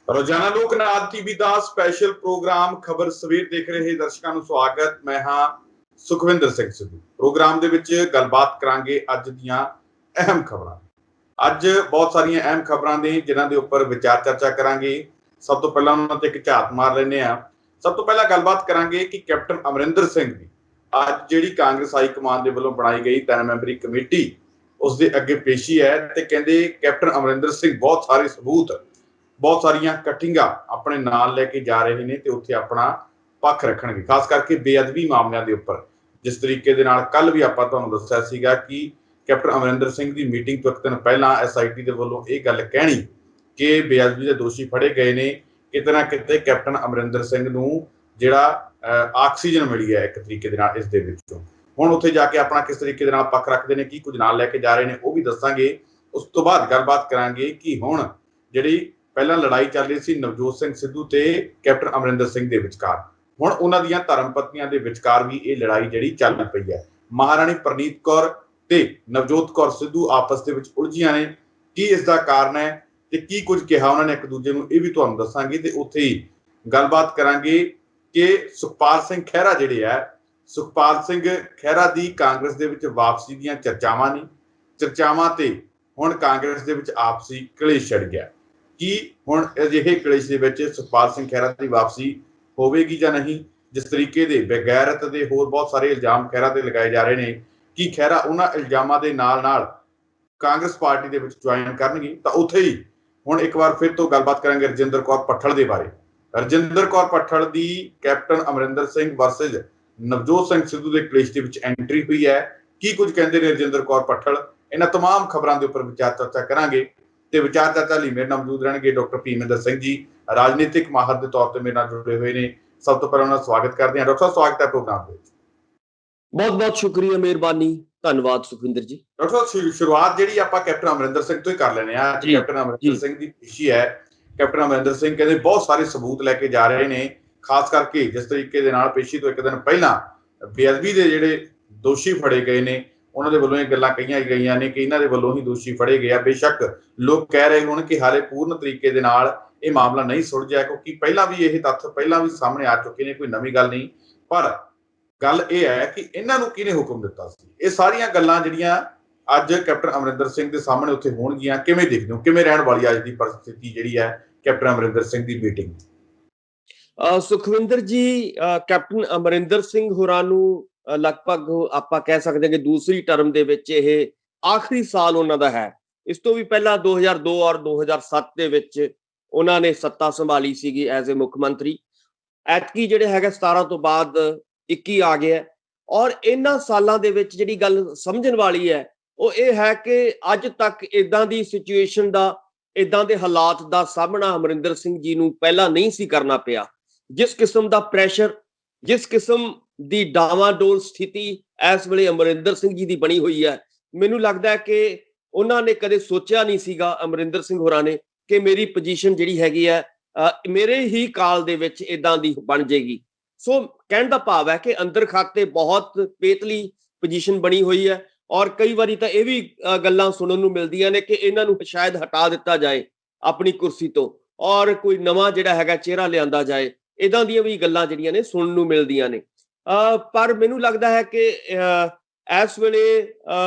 ਰੋਜ਼ਾਨਾ ਲੋਕਨਾਥ ਟੀਵੀ ਦਾ special programme ਖਬਰ ਸਵੇਰ ਦੇਖ ਰਹੇ ਦਰਸ਼ਕਾਂ ਨੂੰ ਸਵਾਗਤ। ਮੈਂ ਹਾਂ ਸੁਖਵਿੰਦਰ ਸਿੰਘ ਸਿੱਧੂ। ਪ੍ਰੋਗਰਾਮ ਦੇ ਵਿੱਚ ਗੱਲਬਾਤ ਕਰਾਂਗੇ ਅੱਜ ਦੀਆਂ ਅਹਿਮ ਖਬਰਾਂ। ਅੱਜ ਬਹੁਤ ਸਾਰੀਆਂ ਅਹਿਮ ਖਬਰਾਂ ਨੇ ਜਿਨ੍ਹਾਂ ਦੇ ਉੱਪਰ ਵਿਚਾਰ ਚਰਚਾ ਕਰਾਂਗੇ। ਸਭ ਤੋਂ ਪਹਿਲਾਂ ਉਹਨਾਂ ਤੇ ਇੱਕ ਝਾਤ ਮਾਰ ਲੈਂਦੇ ਹਾਂ। ਸਭ ਤੋਂ ਪਹਿਲਾਂ ਗੱਲਬਾਤ ਕਰਾਂਗੇ ਕਿ ਕੈਪਟਨ ਅਮਰਿੰਦਰ ਸਿੰਘ ਦੀ ਅੱਜ ਜਿਹੜੀ ਕਾਂਗਰਸ ਹਾਈ ਕਮਾਨ ਦੇ ਵੱਲੋਂ ਬਣਾਈ ਗਈ 3 ਮੈਂਬਰੀ ਕਮੇਟੀ ਉਸ ਦੇ ਅੱਗੇ ਪੇਸ਼ੀ ਹੈ ਤੇ ਕਹਿੰਦੇ ਕੈਪਟਨ ਅਮਰਿੰਦਰ ਸਿੰਘ ਬਹੁਤ ਸਾਰੇ ਸਬੂਤ ਬਹੁਤ ਸਾਰੀਆਂ ਕਟਿੰਗਾਂ ਆਪਣੇ ਨਾਲ ਲੈ ਕੇ ਜਾ ਰਹੇ ਨੇ ਤੇ ਉੱਥੇ ਆਪਣਾ ਪੱਖ ਰੱਖਣਗੇ, ਖਾਸ ਕਰਕੇ ਬੇਅਦਬੀ ਮਾਮਲਿਆਂ ਦੇ ਉੱਪਰ। ਜਿਸ ਤਰੀਕੇ ਦੇ ਨਾਲ ਕੱਲ ਵੀ ਆਪਾਂ ਤੁਹਾਨੂੰ ਦੱਸਿਆ ਸੀਗਾ ਕਿ ਕੈਪਟਨ ਅਮਰਿੰਦਰ ਸਿੰਘ ਦੀ ਮੀਟਿੰਗ ਤੋਂ ਇੱਕ ਦਿਨ ਪਹਿਲਾਂ SIT ਦੇ ਵੱਲੋਂ ਇਹ ਗੱਲ ਕਹਿਣੀ ਕਿ ਬੇਅਦਬੀ ਦੇ ਦੋਸ਼ੀ ਫੜੇ ਗਏ ਨੇ। ਕਿਤੇ ਨਾ ਕਿਤੇ ਕੈਪਟਨ ਅਮਰਿੰਦਰ ਸਿੰਘ ਨੂੰ ਜਿਹੜਾ ਆਕਸੀਜਨ ਮਿਲੀ ਹੈ ਇੱਕ ਤਰੀਕੇ ਦੇ ਨਾਲ ਇਸ ਦੇ ਵਿੱਚੋਂ। ਹੁਣ ਉੱਥੇ ਜਾ ਕੇ ਆਪਣਾ ਕਿਸ ਤਰੀਕੇ ਦੇ ਨਾਲ ਪੱਖ ਰੱਖਦੇ ਨੇ, ਕੀ ਕੁਝ ਨਾਲ ਲੈ ਕੇ ਜਾ ਰਹੇ ਨੇ, ਉਹ ਵੀ ਦੱਸਾਂਗੇ। ਉਸ ਤੋਂ ਬਾਅਦ ਗੱਲਬਾਤ ਕਰਾਂਗੇ ਕਿ ਹੁਣ ਜਿਹੜੀ ਪਹਿਲਾਂ ਲੜਾਈ ਚੱਲ ਰਹੀ ਸੀ ਨਵਜੋਤ ਸਿੰਘ ਸਿੱਧੂ ਤੇ ਕੈਪਟਨ ਅਮਰਿੰਦਰ ਸਿੰਘ ਦੇ ਵਿਚਕਾਰ, ਹੁਣ ਉਹਨਾਂ ਦੀਆਂ ਧਰਮ ਪਤਨੀਆਂ ਦੇ ਵਿਚਕਾਰ ਵੀ ਇਹ ਲੜਾਈ ਜਿਹੜੀ ਚੱਲ ਪਈ ਹੈ। ਮਹਾਰਾਣੀ ਪ੍ਰਨੀਤ ਕੌਰ ਤੇ ਨਵਜੋਤ ਕੌਰ ਸਿੱਧੂ ਆਪਸ ਦੇ ਵਿੱਚ ਉਲਝੀਆਂ ਨੇ। ਕੀ ਇਸ ਦਾ ਕਾਰਨ ਹੈ ਤੇ ਕੀ ਕੁਝ ਕਿਹਾ ਉਹਨਾਂ ਨੇ ਇੱਕ ਦੂਜੇ ਨੂੰ, ਇਹ ਵੀ ਤੁਹਾਨੂੰ ਦੱਸਾਂਗੇ। ਤੇ ਉੱਥੇ ਹੀ ਗੱਲਬਾਤ ਕਰਾਂਗੇ ਕਿ ਸੁਖਪਾਲ ਸਿੰਘ ਖਹਿਰਾ ਜਿਹੜੇ ਹੈ, ਸੁਖਪਾਲ ਸਿੰਘ ਖਹਿਰਾ ਦੀ ਕਾਂਗਰਸ ਦੇ ਵਿੱਚ ਵਾਪਸੀ ਦੀਆਂ ਚਰਚਾਵਾਂ ਨੇ। ਚਰਚਾਵਾਂ ਤੇ ਹੁਣ ਕਾਂਗਰਸ ਦੇ ਵਿੱਚ ਆਪਸੀ ਕਲੇਸ਼ ਛਿੜ ਗਿਆ। ਕੀ ਹੁਣ ਅਜਿਹੇ ਕਲੇਸ਼ ਦੇ ਵਿੱਚ ਸੁਖਪਾਲ ਸਿੰਘ ਖਹਿਰਾ ਦੀ ਵਾਪਸੀ ਹੋਵੇਗੀ ਜਾਂ ਨਹੀਂ? ਜਿਸ ਤਰੀਕੇ ਦੇ ਬਗੈਰਤ ਦੇ ਹੋਰ ਬਹੁਤ ਸਾਰੇ ਇਲਜ਼ਾਮ ਖਹਿਰਾ ਤੇ ਲਗਾਏ ਜਾ ਰਹੇ ਨੇ, ਕੀ ਖਹਿਰਾ ਉਹਨਾਂ ਇਲਜ਼ਾਮਾਂ ਦੇ ਨਾਲ ਕਾਂਗਰਸ ਪਾਰਟੀ ਦੇ ਵਿੱਚ ਜੁਆਇਨ ਕਰਨਗੇ? ਤਾਂ ਉੱਥੇ ਹੀ ਹੁਣ ਇੱਕ ਵਾਰ ਫਿਰ ਤੋਂ ਗੱਲਬਾਤ ਕਰਾਂਗੇ ਰਜਿੰਦਰ ਕੌਰ ਪੱਠਲ ਦੇ ਬਾਰੇ। ਰਜਿੰਦਰ ਕੌਰ ਪੱਠਲ ਦੀ ਕੈਪਟਨ ਅਮਰਿੰਦਰ ਸਿੰਘ ਵਰਸਸ ਨਵਜੋਤ ਸਿੰਘ ਸਿੱਧੂ ਦੇ ਕਲੇਸ਼ ਦੇ ਵਿੱਚ ਐਂਟਰੀ ਹੋਈ ਹੈ। ਕੀ ਕੁਝ ਕਹਿੰਦੇ ਨੇ ਰਜਿੰਦਰ ਕੌਰ ਪੱਠਲ? ਇਹਨਾਂ ਤਮਾਮ ਖਬਰਾਂ ਦੇ ਉੱਪਰ ਵਿਚਾਰ ਚਰਚਾ ਕਰਾਂਗੇ। ਤੇ ਵਿਚਾਰ ਚਰਚਾ ਲਈ ਮੇਰੇ ਨਾਲ ਮੌਜੂਦ ਰਹਿਣਗੇ ਡਾਕਟਰ ਭੀਮਿੰਦਰ ਸਿੰਘ ਜੀ, ਰਾਜਨੀਤਿਕ ਮਾਹਰ ਦੇ ਤੌਰ ਤੇ ਮੇਰੇ ਨਾਲ ਜੁੜੇ ਹੋਏ ਨੇ। ਸਭ ਤੋਂ ਪਹਿਲਾਂ ਉਹਨਾਂ ਦਾ ਸਵਾਗਤ ਕਰਦੇ ਹਾਂ। ਡਾਕਟਰ ਸਾਹਿਬ, ਸਵਾਗਤ ਹੈ ਪ੍ਰੋਗਰਾਮ ਦੇ ਵਿੱਚ। ਬਹੁਤ ਬਹੁਤ ਸ਼ੁਕਰੀਆ, ਮਿਹਰਬਾਨੀ, ਧੰਨਵਾਦ ਸੁਖਵਿੰਦਰ ਜੀ। ਡਾਕਟਰ ਸਾਹਿਬ, ਸ਼ੁਰੂਆਤ ਜਿਹੜੀ ਆਪਾਂ ਕੈਪਟਨ ਅਮਰਿੰਦਰ ਸਿੰਘ ਤੋਂ ਹੀ ਕਰ ਲੈਣੇ ਆ। ਕੈਪਟਨ ਅਮਰਿੰਦਰ ਸਿੰਘ ਦੀ ਪੇਸ਼ੀ ਹੈ। ਕੈਪਟਨ ਅਮਰਿੰਦਰ ਸਿੰਘ ਕਹਿੰਦੇ ਬਹੁਤ ਸਾਰੇ ਸਬੂਤ ਲੈ ਕੇ ਜਾ ਰਹੇ ਨੇ, ਖਾਸ ਕਰਕੇ ਜਿਸ ਤਰੀਕੇ ਦੇ ਨਾਲ ਪੇਸ਼ੀ ਤੋਂ ਇੱਕ ਦਿਨ ਪਹਿਲਾਂ ਬੇਅਦਬੀ ਦੇ ਜਿਹੜੇ ਦੋਸ਼ੀ ਫੜੇ ਗਏ ਨੇ, ਉਹਨਾਂ ਦੇ ਵੱਲੋਂ ਇਹ ਗੱਲਾਂ ਕਹੀਆਂ ਗਈਆਂ ਨੇ ਕਿ ਇਹਨਾਂ ਦੇ ਵੱਲੋਂ ਹੀ ਦੋਸ਼ੀ ਫੜੇ ਗਏ ਆ। ਬੇਸ਼ੱਕ ਲੋਕ ਕਹਿ ਰਹੇ ਹੋਣ ਕਿ ਹਾਲੇ ਪੂਰਨ ਤਰੀਕੇ ਦੇ ਨਾਲ ਇਹ ਮਾਮਲਾ ਨਹੀਂ ਸੁਲਝਿਆ, ਕਿਉਂਕਿ ਪਹਿਲਾਂ ਵੀ ਇਹ ਤੱਥ ਪਹਿਲਾਂ ਵੀ ਸਾਹਮਣੇ ਆ ਚੁੱਕੇ ਨੇ, ਕੋਈ ਨਵੀਂ ਗੱਲ ਨਹੀਂ। ਪਰ ਗੱਲ ਇਹ ਹੈ ਕਿ ਇਹਨਾਂ ਨੂੰ ਕਿਹਨੇ ਹੁਕਮ ਦਿੱਤਾ ਸੀ? ਇਹ ਸਾਰੀਆਂ ਗੱਲਾਂ ਜਿਹੜੀਆਂ ਅੱਜ ਕੈਪਟਨ ਅਮਰਿੰਦਰ ਸਿੰਘ ਦੇ ਸਾਹਮਣੇ ਉੱਥੇ ਹੋਣਗੀਆਂ, ਕਿਵੇਂ ਦੇਖਦੇ ਹੋ? ਕਿਵੇਂ ਰਹਿਣ ਵਾਲੀ ਅੱਜ ਦੀ ਪਰਿਸਥਿਤੀ ਜਿਹੜੀ ਹੈ ਕੈਪਟਨ ਅਮਰਿੰਦਰ ਸਿੰਘ ਦੀ ਮੀਟਿੰਗ? ਸੁਖਵਿੰਦਰ ਜੀ, ਕੈਪਟਨ ਅਮਰਿੰਦਰ ਸਿੰਘ ਹੋਰਾਂ ਨੂੰ ਲਗਭਗ ਆਪਾਂ ਕਹਿ ਸਕਦੇ ਹਾਂ ਕਿ ਦੂਸਰੀ ਟਰਮ ਦੇ ਵਿੱਚ ਇਹ ਆਖਰੀ ਸਾਲ ਉਹਨਾਂ ਦਾ ਹੈ। ਇਸ ਤੋਂ ਵੀ ਪਹਿਲਾਂ 2002 ਔਰ 2007 ਦੇ ਵਿੱਚ ਉਹਨਾਂ ਨੇ ਸੱਤਾ ਸੰਭਾਲੀ ਸੀਗੀ ਐਜ਼ ਏ ਮੁੱਖ ਮੰਤਰੀ। ਐਤਕੀ ਜਿਹੜੇ ਹੈਗਾ 17 ਤੋਂ ਬਾਅਦ 21 ਆ ਗਿਆ। ਔਰ ਇਹਨਾਂ ਸਾਲਾਂ ਦੇ ਵਿੱਚ ਜਿਹੜੀ ਗੱਲ ਸਮਝਣ ਵਾਲੀ ਹੈ ਉਹ ਇਹ ਹੈ ਕਿ ਅੱਜ ਤੱਕ ਇਦਾਂ ਦੀ ਸਿਚੁਏਸ਼ਨ ਦਾ, ਇਦਾਂ ਦੇ ਹਾਲਾਤ ਦਾ ਸਾਹਮਣਾ ਅਮਰਿੰਦਰ ਸਿੰਘ ਜੀ ਨੂੰ ਪਹਿਲਾਂ ਨਹੀਂ ਸੀ ਕਰਨਾ ਪਿਆ। ਜਿਸ ਕਿਸਮ ਦਾ ਪ੍ਰੈਸ਼ਰ, ਜਿਸ ਕਿਸਮ ਦੀ ਡਾਵਾਡੋਲ ਸਥਿਤੀ ਇਸ ਵੇਲੇ ਅਮਰਿੰਦਰ ਸਿੰਘ ਜੀ ਦੀ ਬਣੀ ਹੋਈ ਹੈ, ਮੈਨੂੰ ਲੱਗਦਾ ਹੈ ਕਿ ਉਹਨਾਂ ਨੇ ਕਦੇ ਸੋਚਿਆ ਨਹੀਂ ਸੀਗਾ, ਅਮਰਿੰਦਰ ਸਿੰਘ ਹੋਰਾਂ ਨੇ, ਕਿ ਮੇਰੀ ਪੋਜੀਸ਼ਨ ਜਿਹੜੀ ਹੈਗੀ ਹੈ ਮੇਰੇ ਹੀ ਕਾਲ ਦੇ ਵਿੱਚ ਇਦਾਂ ਦੀ ਬਣ ਜਾਏਗੀ। ਸੋ ਕਹਿਣ ਦਾ ਭਾਵ ਹੈ ਕਿ ਅੰਦਰ ਖਾਤੇ ਬਹੁਤ ਪੇਤਲੀ ਪੋਜੀਸ਼ਨ ਬਣੀ ਹੋਈ ਹੈ। ਔਰ ਕਈ ਵਾਰੀ ਤਾਂ ਇਹ ਵੀ ਗੱਲਾਂ ਸੁਣਨ ਨੂੰ ਮਿਲਦੀਆਂ ਨੇ ਕਿ ਇਹਨਾਂ ਨੂੰ ਸ਼ਾਇਦ ਹਟਾ ਦਿੱਤਾ ਜਾਏ ਆਪਣੀ ਕੁਰਸੀ ਤੋਂ ਔਰ ਕੋਈ ਨਵਾਂ ਜਿਹੜਾ ਹੈਗਾ ਚਿਹਰਾ ਲਿਆਂਦਾ ਜਾਏ। ਇੱਦਾਂ ਦੀਆਂ ਵੀ ਗੱਲਾਂ ਜਿਹੜੀਆਂ ਨੇ ਸੁਣਨ ਨੂੰ ਮਿਲਦੀਆਂ ਨੇ। ਪਰ ਮੈਨੂੰ ਲੱਗਦਾ ਹੈ ਕਿ ਇਸ ਵੇਲੇ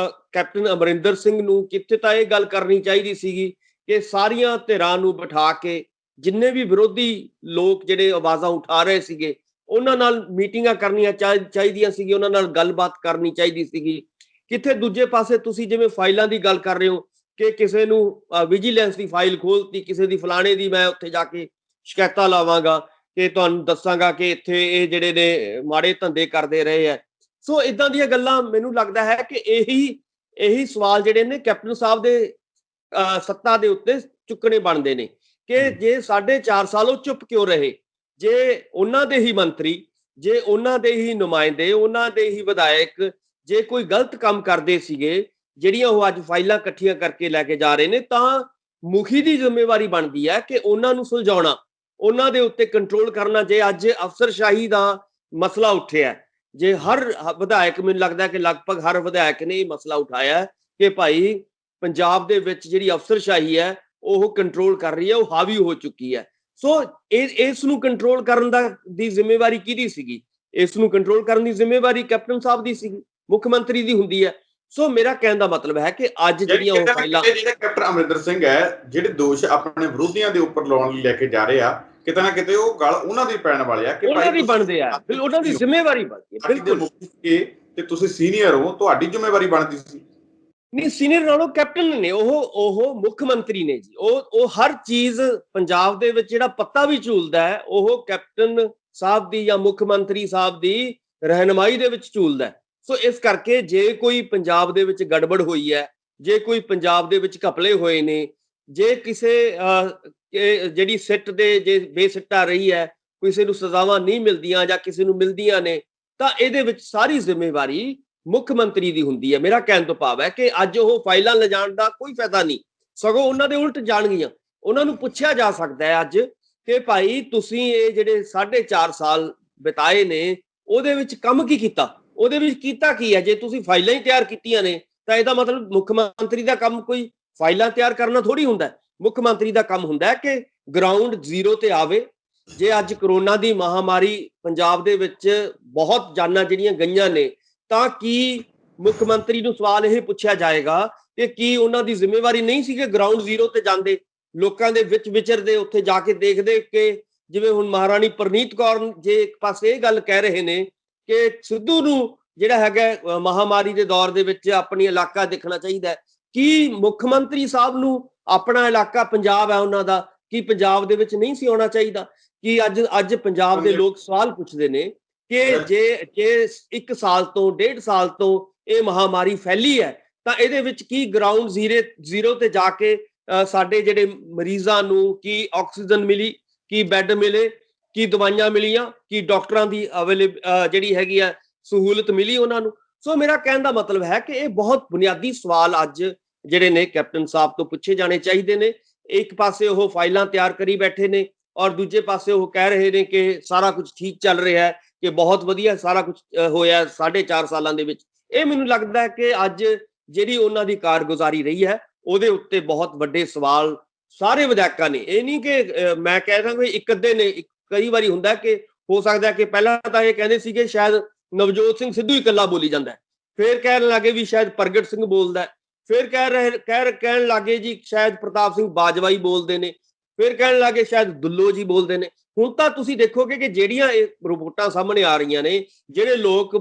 ਕੈਪਟਨ ਅਮਰਿੰਦਰ ਸਿੰਘ ਨੂੰ ਕਿੱਥੇ ਤਾਂ ਇਹ ਗੱਲ ਕਰਨੀ ਚਾਹੀਦੀ ਸੀਗੀ ਕਿ ਸਾਰੀਆਂ ਧਿਰਾਂ ਨੂੰ ਬਿਠਾ ਕੇ ਜਿੰਨੇ ਵੀ ਵਿਰੋਧੀ ਲੋਕ ਜਿਹੜੇ ਆਵਾਜ਼ਾਂ ਉਠਾ ਰਹੇ ਸੀਗੇ ਉਹਨਾਂ ਨਾਲ ਮੀਟਿੰਗਾਂ ਕਰਨੀਆਂ ਚਾਹੀਦੀਆਂ ਸੀਗੀ, ਉਹਨਾਂ ਨਾਲ ਗੱਲਬਾਤ ਕਰਨੀ ਚਾਹੀਦੀ ਸੀਗੀ। ਕਿੱਥੇ ਦੂਜੇ ਪਾਸੇ ਤੁਸੀਂ ਜਿਵੇਂ ਫਾਈਲਾਂ ਦੀ ਗੱਲ ਕਰ ਰਹੇ ਹੋ ਕਿ ਕਿਸੇ ਨੂੰ ਵਿਜੀਲੈਂਸ ਦੀ ਫਾਈਲ ਖੋਲਤੀ, ਕਿਸੇ ਦੀ ਫਲਾਣੇ ਦੀ, ਮੈਂ ਉੱਥੇ ਜਾ ਕੇ ਸ਼ਿਕਾਇਤਾਂ ਲਾਵਾਂਗਾ ਕਿ ਤੁਹਾਨੂੰ ਦੱਸਾਂਗਾ ਕਿ ਇੱਥੇ ਇਹ ਜਿਹੜੇ ਨੇ ਮਾੜੇ ਧੰਦੇ ਕਰਦੇ ਰਹੇ ਹੈ। ਸੋ ਇਦਾਂ ਦੀਆਂ ਗੱਲਾਂ ਮੈਨੂੰ ਲੱਗਦਾ ਹੈ ਕਿ ਇਹੀ ਸਵਾਲ ਜਿਹੜੇ ਨੇ ਕੈਪਟਨ ਸਾਹਿਬ ਦੇ ਸੱਤਾ ਦੇ ਉੱਤੇ ਚੁੱਕਣੇ ਬਣਦੇ ਨੇ ਕਿ ਜੇ 4.5 ਸਾਲ ਉਹ ਚੁੱਪ ਕਿਉਂ ਰਹੇ? ਜੇ ਉਹਨਾਂ ਦੇ ਹੀ ਮੰਤਰੀ, ਜੇ ਉਹਨਾਂ ਦੇ ਹੀ ਨੁਮਾਇੰਦੇ, ਉਹਨਾਂ ਦੇ ਹੀ ਵਿਧਾਇਕ ਜੇ ਕੋਈ ਗਲਤ ਕੰਮ ਕਰਦੇ ਸੀਗੇ ਜਿਹੜੀਆਂ ਉਹ ਅੱਜ ਫਾਈਲਾਂ ਇਕੱਠੀਆਂ ਕਰਕੇ ਲੈ ਕੇ ਜਾ ਰਹੇ ਨੇ, ਤਾਂ ਮੁਖੀ ਦੀ ਜ਼ਿੰਮੇਵਾਰੀ ਬਣਦੀ ਹੈ ਕਿ ਉਹਨਾਂ ਨੂੰ ਸੁਲਝਾਉਣਾ, ਉਹਨਾਂ ਦੇ ਉੱਤੇ ਕੰਟਰੋਲ ਕਰਨਾ। ਜੇ ਅੱਜ ਅਫਸਰਸ਼ਾਹੀ ਦਾ ਮਸਲਾ ਉੱਠਿਆ, ਜੇ ਹਰ ਵਿਧਾਇਕ, ਮੈਨੂੰ ਲੱਗਦਾ ਕਿ ਲਗਭਗ ਹਰ ਵਿਧਾਇਕ ਨੇ ਇਹ ਮਸਲਾ ਉਠਾਇਆ ਕਿ ਭਾਈ ਪੰਜਾਬ ਦੇ ਵਿੱਚ ਜਿਹੜੀ ਅਫਸਰਸ਼ਾਹੀ ਹੈ ਉਹ ਕੰਟਰੋਲ ਕਰ ਰਹੀ ਹੈ, ਉਹ ਹਾਵੀ ਹੋ ਚੁੱਕੀ ਹੈ। ਸੋ ਇਸ ਨੂੰ ਕੰਟਰੋਲ ਕਰਨ ਦੀ ਜ਼ਿੰਮੇਵਾਰੀ ਕਿਹਦੀ ਸੀਗੀ? ਇਸ ਨੂੰ ਕੰਟਰੋਲ ਕਰਨ ਦੀ ਜ਼ਿੰਮੇਵਾਰੀ ਕੈਪਟਨ ਸਾਹਿਬ ਦੀ ਸੀਗੀ, ਮੁੱਖ ਮੰਤਰੀ ਦੀ ਹੁੰਦੀ ਹੈ। ਸੋ ਮੇਰਾ ਕਹਿਣ ਦਾ ਮਤਲਬ ਹੈ ਕਿ ਅੱਜ ਜਿਹੜੀਆਂ ਉਹ ਫਾਈਲਾਂ, ਜਿਹੜੇ ਕੈਪਟਨ ਅਮਰਿੰਦਰ ਸਿੰਘ ਹੈ, ਜਿਹੜੇ ਦੋਸ਼ ਆਪਣੇ ਵਿਰੋਧੀਆਂ ਦੇ ਉੱਪਰ ਲਾਉਣ ਲਈ ਲੈ ਕੇ ਜਾ ਰਹੇ ਆ, ਕਿਤੇ ਨਾ ਕਿਤੇ ਉਹ ਗੱਲ ਉਹਨਾਂ ਦੀ ਪੈਣ ਵਾਲੇ ਆ ਕਿ ਉਹਨਾਂ ਦੀ ਬਣਦੇ ਆ, ਉਹਨਾਂ ਦੀ ਜ਼ਿੰਮੇਵਾਰੀ ਬਣਦੀ ਹੈ। ਬਿਲਕੁਲ, ਤੇ ਤੁਸੀਂ ਸੀਨੀਅਰ ਹੋ, ਤੁਹਾਡੀ ਜ਼ਿੰਮੇਵਾਰੀ ਬਣਦੀ ਸੀ। ਨਹੀਂ, ਸੀਨੀਅਰ ਨਾਲੋਂ ਕੈਪਟਨ ਨੇ, ਉਹ ਮੁੱਖ ਮੰਤਰੀ ਨੇ ਜੀ। ਉਹ ਹਰ ਚੀਜ਼ ਪੰਜਾਬ ਦੇ ਵਿੱਚ ਜਿਹੜਾ ਪੱਤਾ ਵੀ ਝੂਲਦਾ ਹੈ, ਉਹ ਕੈਪਟਨ ਸਾਹਿਬ ਦੀ ਜਾਂ ਮੁੱਖ ਮੰਤਰੀ ਸਾਹਿਬ ਦੀ ਰਹਿਨਮਾਈ ਦੇ ਵਿੱਚ ਝੂਲਦਾ ਹੈ। ਸੋ ਇਸ ਕਰਕੇ ਜੇ ਕੋਈ ਪੰਜਾਬ ਦੇ ਵਿੱਚ ਗੜਬੜ ਹੋਈ ਹੈ, ਜੇ ਕੋਈ ਪੰਜਾਬ ਦੇ ਵਿੱਚ ਘਪਲੇ ਹੋਏ ਨੇ, ਜੇ ਕਿਸੇ ਜਿਹੜੀ ਸਿੱਟ ਦੇ ਜੇ ਬੇਸਿੱਟਾ ਰਹੀ ਹੈ, ਕਿਸੇ ਨੂੰ ਸਜ਼ਾਵਾਂ ਨਹੀਂ ਮਿਲਦੀਆਂ ਜਾਂ ਕਿਸੇ ਨੂੰ ਮਿਲਦੀਆਂ ਨੇ, ਤਾਂ ਇਹਦੇ ਵਿੱਚ ਸਾਰੀ ਜ਼ਿੰਮੇਵਾਰੀ ਮੁੱਖ ਮੰਤਰੀ ਦੀ ਹੁੰਦੀ ਹੈ। ਮੇਰਾ ਕਹਿਣ ਤੋਂ ਭਾਵ ਹੈ ਕਿ ਅੱਜ ਉਹ ਫਾਈਲਾਂ ਲਿਜਾਣ ਦਾ ਕੋਈ ਫਾਇਦਾ ਨਹੀਂ, ਸਗੋਂ ਉਹਨਾਂ ਦੇ ਉਲਟ ਜਾਣਗੀਆਂ। ਉਹਨਾਂ ਨੂੰ ਪੁੱਛਿਆ ਜਾ ਸਕਦਾ ਹੈ ਅੱਜ ਕਿ ਭਾਈ ਤੁਸੀਂ ਇਹ ਜਿਹੜੇ 4.5 ਸਾਲ ਬਿਤਾਏ ਨੇ, ਉਹਦੇ ਵਿੱਚ ਕੰਮ ਕੀ ਕੀਤਾ, ਉਹਦੇ ਵਿੱਚ ਕੀਤਾ ਕੀ ਹੈ? ਜੇ ਤੁਸੀਂ ਫਾਈਲਾਂ ਹੀ ਤਿਆਰ ਕੀਤੀਆਂ ਨੇ ਤਾਂ ਇਹਦਾ ਮਤਲਬ ਮੁੱਖ ਮੰਤਰੀ ਦਾ ਕੰਮ ਕੋਈ ਫਾਈਲਾਂ ਤਿਆਰ ਕਰਨਾ ਥੋੜੀ ਹੁੰਦਾ। ਮੁੱਖ ਮੰਤਰੀ ਦਾ ਕੰਮ ਹੁੰਦਾ ਕਿ ਗਰਾਊਂਡ ਜ਼ੀਰੋ ਤੇ ਆਵੇ। ਜੇ ਅੱਜ ਕਰੋਨਾ ਦੀ ਮਹਾਮਾਰੀ ਪੰਜਾਬ ਦੇ ਵਿੱਚ ਬਹੁਤ ਜਾਨਾਂ ਜਿਹੜੀਆਂ ਗਈਆਂ ਨੇ, ਤਾਂ ਕੀ ਮੁੱਖ ਮੰਤਰੀ ਨੂੰ ਸਵਾਲ ਇਹ ਪੁੱਛਿਆ ਜਾਏਗਾ ਕਿ ਕੀ ਉਹਨਾਂ ਦੀ ਜ਼ਿੰਮੇਵਾਰੀ ਨਹੀਂ ਸੀ ਕਿ ਗਰਾਊਂਡ ਜ਼ੀਰੋ ਤੇ ਜਾਂਦੇ, ਲੋਕਾਂ ਦੇ ਵਿੱਚ ਵਿਚਰਦੇ, ਉੱਥੇ ਜਾ ਕੇ ਦੇਖਦੇ? ਕਿ ਜਿਵੇਂ ਹੁਣ ਮਹਾਰਾਣੀ ਪ੍ਰਨੀਤ ਕੌਰ ਜੇ ਇੱਕ ਪਾਸੇ ਇਹ ਗੱਲ ਕਹਿ ਰਹੇ ਨੇ ਕਿ ਸਿੱਧੂ ਨੂੰ ਜਿਹੜਾ ਹੈਗਾ ਮਹਾਮਾਰੀ ਦੇ ਦੌਰ ਦੇ ਵਿੱਚ ਆਪਣੀ ਇਲਾਕਾ ਦੇਖਣਾ ਚਾਹੀਦਾ, ਕੀ ਮੁੱਖ ਮੰਤਰੀ ਸਾਹਿਬ ਨੂੰ ਆਪਣਾ ਇਲਾਕਾ ਪੰਜਾਬ ਹੈ ਉਹਨਾਂ ਦਾ, ਕੀ ਪੰਜਾਬ ਦੇ ਵਿੱਚ ਨਹੀਂ ਸੀ ਆਉਣਾ ਚਾਹੀਦਾ? ਕਿ ਅੱਜ ਪੰਜਾਬ ਦੇ ਲੋਕ ਸਵਾਲ ਪੁੱਛਦੇ ਨੇ ਕਿ ਜੇ 1 ਸਾਲ ਤੋਂ 1.5 ਸਾਲ ਤੋਂ ਇਹ ਮਹਾਮਾਰੀ ਫੈਲੀ ਹੈ, ਤਾਂ ਇਹਦੇ ਵਿੱਚ ਕੀ ਗਰਾਊਂਡ ਜ਼ੀਰੋ ਤੇ ਜਾ ਕੇ ਸਾਡੇ ਜਿਹੜੇ ਮਰੀਜ਼ਾਂ ਨੂੰ ਕੀ ਆਕਸੀਜਨ ਮਿਲੀ, ਕੀ ਬੈੱਡ ਮਿਲੇ, ਕੀ ਦਵਾਈਆਂ ਮਿਲੀਆਂ, ਕੀ ਡਾਕਟਰਾਂ ਦੀ ਜਿਹੜੀ ਹੈਗੀ ਆ ਸਹੂਲਤ ਮਿਲੀ ਉਹਨਾਂ ਨੂੰ? ਸੋ ਮੇਰਾ ਕਹਿਣ ਦਾ ਮਤਲਬ ਹੈ ਕਿ ਇਹ ਬਹੁਤ ਬੁਨਿਆਦੀ ਸਵਾਲ ਅੱਜ ਜਿਹੜੇ ਨੇ ਕੈਪਟਨ ਸਾਹਿਬ ਤੋਂ ਪੁੱਛੇ ਜਾਣੇ ਚਾਹੀਦੇ ਨੇ। ਇੱਕ ਪਾਸੇ ਉਹ ਫਾਈਲਾਂ ਤਿਆਰ ਕਰੀ ਬੈਠੇ ਨੇ, ਔਰ ਦੂਜੇ ਪਾਸੇ ਉਹ ਕਹਿ ਰਹੇ ਨੇ ਕਿ ਸਾਰਾ ਕੁਝ ਠੀਕ ਚੱਲ ਰਿਹਾ ਹੈ, ਕਿ ਬਹੁਤ ਵਧੀਆ ਸਾਰਾ ਕੁਝ ਹੋਇਆ 4.5 ਸਾਲਾਂ ਦੇ ਵਿੱਚ। ਇਹ ਮੈਨੂੰ ਲੱਗਦਾ ਹੈ ਕਿ ਅੱਜ ਜਿਹੜੀ ਉਹਨਾਂ ਦੀ ਕਾਰਗੁਜ਼ਾਰੀ ਰਹੀ ਹੈ, ਉਹਦੇ ਉੱਤੇ ਬਹੁਤ ਵੱਡੇ ਸਵਾਲ ਸਾਰੇ ਵਿਧਾਇਕਾਂ ਨੇ। ਇਹ ਨਹੀਂ ਕਿ ਮੈਂ ਕਹਿ ਰਿਹਾ ਇੱਕ ਅੱਧੇ ਨੇ, ਕਈ ਵਾਰੀ ਹੁੰਦਾ ਕਿ ਹੋ ਸਕਦਾ ਕਿ ਪਹਿਲਾਂ ਤਾਂ ਇਹ ਕਹਿੰਦੇ ਸੀਗੇ ਸ਼ਾਇਦ ਨਵਜੋਤ ਸਿੰਘ ਸਿੱਧੂ ਹੀ ਇਕੱਲਾ ਬੋਲੀ ਜਾਂਦਾ, ਫਿਰ ਕਹਿਣ ਲੱਗੇ ਵੀ ਸ਼ਾਇਦ ਪ੍ਰਗਟ ਸਿੰਘ ਬੋਲਦਾ, ਫਿਰ ਕਹਿਣ ਲੱਗੇ ਜੀ ਸ਼ਾਇਦ ਪ੍ਰਤਾਪ ਸਿੰਘ ਬਾਜਵਾ ਹੀ ਬੋਲਦੇ ਨੇ, ਫਿਰ ਕਹਿਣ ਲੱਗੇ ਸ਼ਾਇਦ ਦੁੱਲੋ ਜੀ ਬੋਲਦੇ ਨੇ। ਹੁਣ ਤਾਂ ਤੁਸੀਂ ਦੇਖੋਗੇ ਕਿ ਜਿਹੜੀਆਂ ਇਹ ਰਿਪੋਰਟਾਂ ਸਾਹਮਣੇ ਆ ਰਹੀਆਂ ਨੇ, ਜਿਹੜੇ ਲੋਕ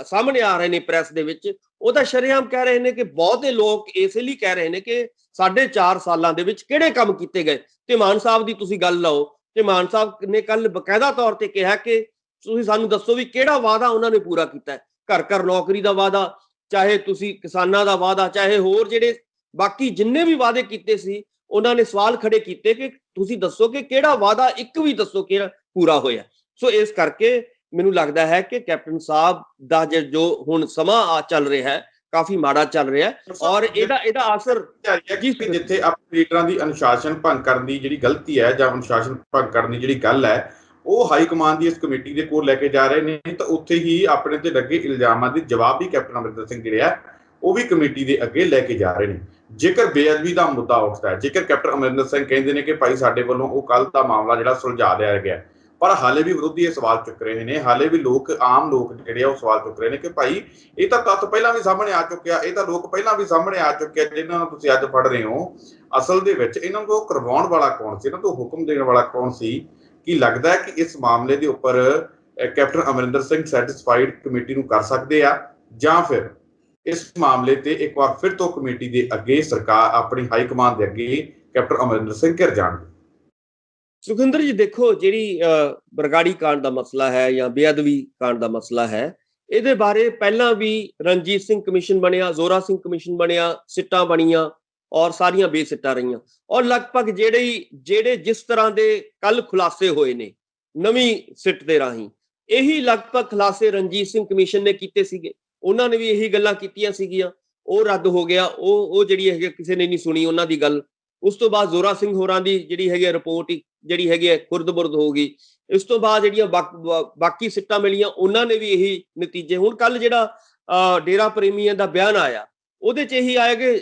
ਸਾਹਮਣੇ ਆ ਰਹੇ ਨੇ ਪ੍ਰੈਸ ਦੇ ਵਿੱਚ, ਉਹ ਤਾਂ ਸ਼ਰੇਆਮ ਕਹਿ ਰਹੇ ਨੇ ਕਿ ਬਹੁਤੇ ਲੋਕ ਇਸੇ ਲਈ ਕਹਿ ਰਹੇ ਨੇ ਕਿ 4.5 ਸਾਲਾਂ ਦੇ ਵਿੱਚ ਕਿਹੜੇ ਕੰਮ ਕੀਤੇ ਗਏ। ਤੇ ਮਾਨ ਸਾਹਿਬ ਦੀ ਤੁਸੀਂ ਗੱਲ ਲਓ, ਤੇ ਮਾਨ ਸਾਹਿਬ ਨੇ ਕੱਲ ਬਕਾਇਦਾ ਤੌਰ ਤੇ ਕਿਹਾ ਕਿ ਤੁਸੀਂ ਸਾਨੂੰ ਦੱਸੋ ਵੀ ਕਿਹੜਾ ਵਾਅਦਾ ਉਹਨਾਂ ਨੇ ਪੂਰਾ ਕੀਤਾ। ਘਰ ਘਰ ਨੌਕਰੀ ਦਾ ਵਾਅਦਾ, ਚਾਹੇ ਤੁਸੀਂ ਕਿਸਾਨਾਂ ਦਾ ਵਾਅਦਾ, ਚਾਹੇ ਹੋਰ ਜਿਹੜੇ ਬਾਕੀ ਜਿੰਨੇ ਵੀ ਵਾਅਦੇ ਕੀਤੇ ਸੀ, ਉਹਨਾਂ ਨੇ ਸਵਾਲ ਖੜੇ ਕੀਤੇ ਕਿ ਤੁਸੀਂ ਦੱਸੋ ਕਿ ਕਿਹੜਾ ਵਾਅਦਾ ਇੱਕ ਵੀ ਦੱਸੋ ਕਿਹੜਾ ਪੂਰਾ ਹੋਇਆ। ਸੋ ਇਸ ਕਰਕੇ ਮੈਨੂੰ ਲੱਗਦਾ ਹੈ ਕਿ ਕੈਪਟਨ ਸਾਹਿਬ ਦਾ ਜੋ ਹੁਣ ਸਮਾਂ ਚੱਲ ਰਿਹਾ ਹੈ, ਕਾਫੀ ਮਾੜਾ ਚੱਲ ਰਿਹਾ ਹੈ, ਔਰ ਇਹਦਾ ਅਸਰ ਜਿੱਥੇ ਆਪਣੇ ਲੀਡਰਾਂ ਦੀ ਅਨੁਸ਼ਾਸਨ ਭੰਗ ਕਰਨ ਦੀ ਜਿਹੜੀ ਗਲਤੀ ਹੈ ਜਾਂ ਅਨੁਸ਼ਾਸਨ ਭੰਗ ਕਰਨ ਦੀ ਜਿਹੜੀ ਗੱਲ ਹੈ, ਉਹ ਹਾਈ ਕਮਾਂਡ ਦੀ ਇਸ ਕਮੇਟੀ ਦੇ ਕੋਲ ਲੈ ਕੇ ਜਾ ਰਹੇ ਨੇ, ਤਾਂ ਉੱਥੇ ਹੀ ਆਪਣੇ ਤੇ ਲੱਗੇ ਇਲਜ਼ਾਮਾਂ ਦੇ ਜਵਾਬ ਵੀ ਕੈਪਟਨ ਅਮਰਿੰਦਰ ਸਿੰਘ ਜਿਹੜੇ ਆ ਉਹ ਵੀ ਕਮੇਟੀ ਦੇ ਅੱਗੇ ਲੈ ਕੇ ਜਾ ਰਹੇ ਨੇ। ਜੇਕਰ ਬੇਅਦਬੀ ਦਾ ਮੁੱਦਾ ਉੱਠਦਾ ਹੈ, ਜੇਕਰ ਕੈਪਟਨ ਅਮਰਿੰਦਰ ਸਿੰਘ ਕਹਿੰਦੇ ਨੇ ਕਿ ਭਾਈ ਸਾਡੇ ਵੱਲੋਂ ਉਹ ਕੱਲ ਦਾ ਮਾਮਲਾ ਜਿਹੜਾ ਸੁਲਝਾ ਲਿਆ ਗਿਆ, ਪਰ ਹਾਲੇ ਵੀ ਵਿਰੋਧੀ ਇਹ ਸਵਾਲ ਚੁੱਕ ਰਹੇ ਨੇ, ਹਾਲੇ ਵੀ ਆਮ ਲੋਕ ਜਿਹੜੇ ਆ ਉਹ ਸਵਾਲ ਚੁੱਕ ਰਹੇ ਨੇ ਕਿ ਭਾਈ ਇਹ ਤਾਂ ਤੱਥ ਪਹਿਲਾਂ ਵੀ ਸਾਹਮਣੇ ਆ ਚੁੱਕਿਆ, ਇਹ ਤਾਂ ਲੋਕ ਪਹਿਲਾਂ ਵੀ ਸਾਹਮਣੇ ਆ ਚੁੱਕਿਆ, ਜਿਹਨਾਂ ਨੂੰ ਤੁਸੀਂ ਅੱਜ ਫੜ ਰਹੇ ਹੋ। ਅਸਲ ਦੇ ਵਿੱਚ ਇਹਨਾਂ ਨੂੰ ਕਰਵਾਉਣ ਵਾਲਾ ਕੌਣ ਸੀ, ਇਹਨਾਂ ਤੋਂ ਹੁਕਮ ਦੇਣ ਵਾਲਾ ਕੌਣ ਸੀ? ਕੀ ਲੱਗਦਾ ਹੈ ਕਿ ਇਸ ਮਾਮਲੇ ਦੇ ਉੱਪਰ captain Amarinder Singh satisfied committee ਨੂੰ ਕਰ ਸਕਦੇ ਆ, ਜਾਂ ਫਿਰ ਇਸ ਮਾਮਲੇ ਤੇ ਇੱਕ ਵਾਰ ਫਿਰ ਤੋਂ ਕਮੇਟੀ ਦੇ ਅੱਗੇ ਸਰਕਾਰ ਆਪਣੀ ਹਾਈ ਕਮਾਂਡ ਦੇ ਅੱਗੇ ਕੈਪਟਨ ਅਮਰਿੰਦਰ ਸਿੰਘ ਘਿਰ ਜਾਣਗੇ? ਸੁਖਿੰਦਰ ਜੀ ਦੇਖੋ, ਜਿਹੜੀ ਬਰਗਾੜੀ ਕਾਂਡ ਦਾ ਮਸਲਾ ਹੈ ਜਾਂ ਬੇਅਦਬੀ ਕਾਂਡ ਦਾ ਮਸਲਾ ਹੈ, ਇਹਦੇ ਬਾਰੇ ਪਹਿਲਾਂ ਵੀ ਰਣਜੀਤ ਸਿੰਘ ਕਮਿਸ਼ਨ ਬਣਿਆ, ਜ਼ੋਰਾ ਸਿੰਘ ਕਮਿਸ਼ਨ ਬਣਿਆ, ਸਿੱਟਾਂ ਬਣੀਆਂ ਔਰ ਸਾਰੀਆਂ ਬੇਸਿੱਟਾਂ ਰਹੀਆਂ, ਔਰ ਲਗਭਗ ਜਿਹੜੇ ਜਿਸ ਤਰ੍ਹਾਂ ਦੇ ਕੱਲ ਖੁਲਾਸੇ ਹੋਏ ਨੇ ਨਵੀਂ ਸਿੱਟ ਦੇ ਰਾਹੀਂ, ਇਹੀ ਲਗਭਗ ਖੁਲਾਸੇ ਰਣਜੀਤ ਸਿੰਘ ਕਮਿਸ਼ਨ ਨੇ ਕੀਤੇ ਸੀਗੇ। ਉਹਨਾਂ ਨੇ ਵੀ ਇਹੀ ਗੱਲਾਂ ਕੀਤੀਆਂ ਸੀਗੀਆਂ, ਉਹ ਰੱਦ ਹੋ ਗਿਆ, ਉਹ ਜਿਹੜੀ ਹੈਗੀ ਕਿਸੇ ਨੇ ਨਹੀਂ ਸੁਣੀ ਉਹਨਾਂ ਦੀ ਗੱਲ। ਉਸ ਤੋਂ ਬਾਅਦ ਜ਼ੋਰਾ ਸਿੰਘ ਹੋਰਾਂ ਦੀ ਜਿਹੜੀ ਹੈਗੀ ਰਿਪੋਰਟ ਜਿਹੜੀ ਹੈਗੀ ਹੈ ਖੁਰਦ-ਬੁਰਦ ਹੋ ਗਈ। ਇਸ ਤੋਂ ਬਾਅਦ ਜਿਹੜੀਆਂ ਬਾਕੀ ਸਿੱਟਾਂ ਮਿਲੀਆਂ, ਉਹਨਾਂ ਨੇ ਵੀ ਇਹੀ ਨਤੀਜੇ। ਹੁਣ ਕੱਲ ਜਿਹੜਾ ਡੇਰਾ ਪ੍ਰੇਮੀਆਂ ਦਾ ਬਿਆਨ ਆਇਆ, ਉਹਦੇ 'ਚ ਇਹੀ ਆਇਆ ਕਿ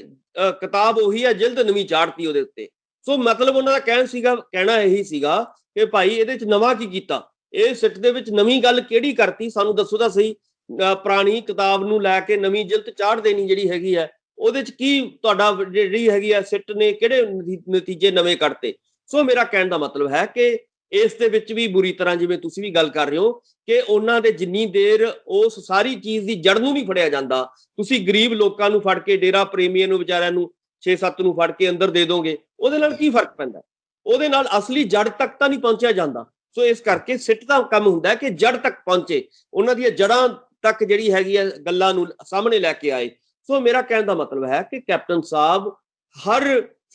ਕਿਤਾਬ ਉਹੀ ਹੈ, ਜਿਲਦ ਨਵੀਂ ਚਾੜਤੀ ਉਹਦੇ ਉੱਤੇ, ਸੋ ਮਤਲਬ ਉਹਨਾਂ ਦਾ ਕਹਿਣਾ ਇਹੀ ਸੀਗਾ ਕਿ ਭਾਈ ਇਹਦੇ ਚ ਨਵਾਂ ਕੀ ਕੀਤਾ, ਇਹ ਸਿੱਟ ਦੇ ਵਿੱਚ ਨਵੀਂ ਗੱਲ ਕਿਹੜੀ ਕਰਤੀ, ਸਾਨੂੰ ਦੱਸੋ ਤਾਂ ਸਹੀ। ਪੁਰਾਣੀ ਕਿਤਾਬ ਨੂੰ ਲੈ ਕੇ ਨਵੀਂ ਜਿਲਦ ਚਾੜ ਦੇਣੀ ਜਿਹੜੀ ਹੈਗੀ ਹੈ, ਉਹਦੇ ਚ ਕੀ ਤੁਹਾਡਾ ਜਿਹੜੀ ਹੈਗੀ ਹੈ ਸਿੱਟ ਨੇ ਕਿਹੜੇ ਨਤੀਜੇ ਨਵੇਂ ਕੱਢਤੇ। ਸੋ ਮੇਰਾ ਕਹਿਣ ਦਾ ਮਤਲਬ ਹੈ ਕਿ ਇਸ ਦੇ ਵਿੱਚ ਵੀ ਬੁਰੀ ਤਰ੍ਹਾਂ, ਜਿਵੇਂ ਤੁਸੀਂ ਵੀ ਗੱਲ ਕਰ ਰਹੇ ਹੋ, ਕਿ ਉਹਨਾਂ ਦੇ ਜਿੰਨੀ ਦੇਰ ਉਸ ਸਾਰੀ ਚੀਜ਼ ਦੀ ਜੜ ਨੂੰ ਨਹੀਂ ਫੜਿਆ ਜਾਂਦਾ, ਤੁਸੀਂ ਗਰੀਬ ਲੋਕਾਂ ਨੂੰ ਫੜ ਕੇ, ਡੇਰਾ ਪ੍ਰੇਮੀਆਂ ਨੂੰ, ਵਿਚਾਰਿਆਂ ਨੂੰ 6-7 ਨੂੰ ਫੜ ਕੇ ਅੰਦਰ ਦੇ ਦੋਗੇ, ਉਹਦੇ ਨਾਲ ਕੀ ਫਰਕ ਪੈਂਦਾ? ਉਹਦੇ ਨਾਲ ਅਸਲੀ ਜੜ ਤੱਕ ਤਾਂ ਨਹੀਂ ਪਹੁੰਚਿਆ ਜਾਂਦਾ। ਸੋ ਇਸ ਕਰਕੇ ਸਿੱਟ ਦਾ ਕੰਮ ਹੁੰਦਾ ਕਿ ਜੜ ਤੱਕ ਪਹੁੰਚੇ, ਉਹਨਾਂ ਦੀਆਂ ਜੜਾਂ ਤੱਕ ਜਿਹੜੀ ਹੈਗੀ ਹੈ ਗੱਲਾਂ ਨੂੰ ਸਾਹਮਣੇ ਲੈ ਕੇ ਆਏ। ਸੋ ਮੇਰਾ ਕਹਿਣ ਦਾ ਮਤਲਬ ਹੈ ਕਿ ਕੈਪਟਨ ਸਾਹਿਬ ਹਰ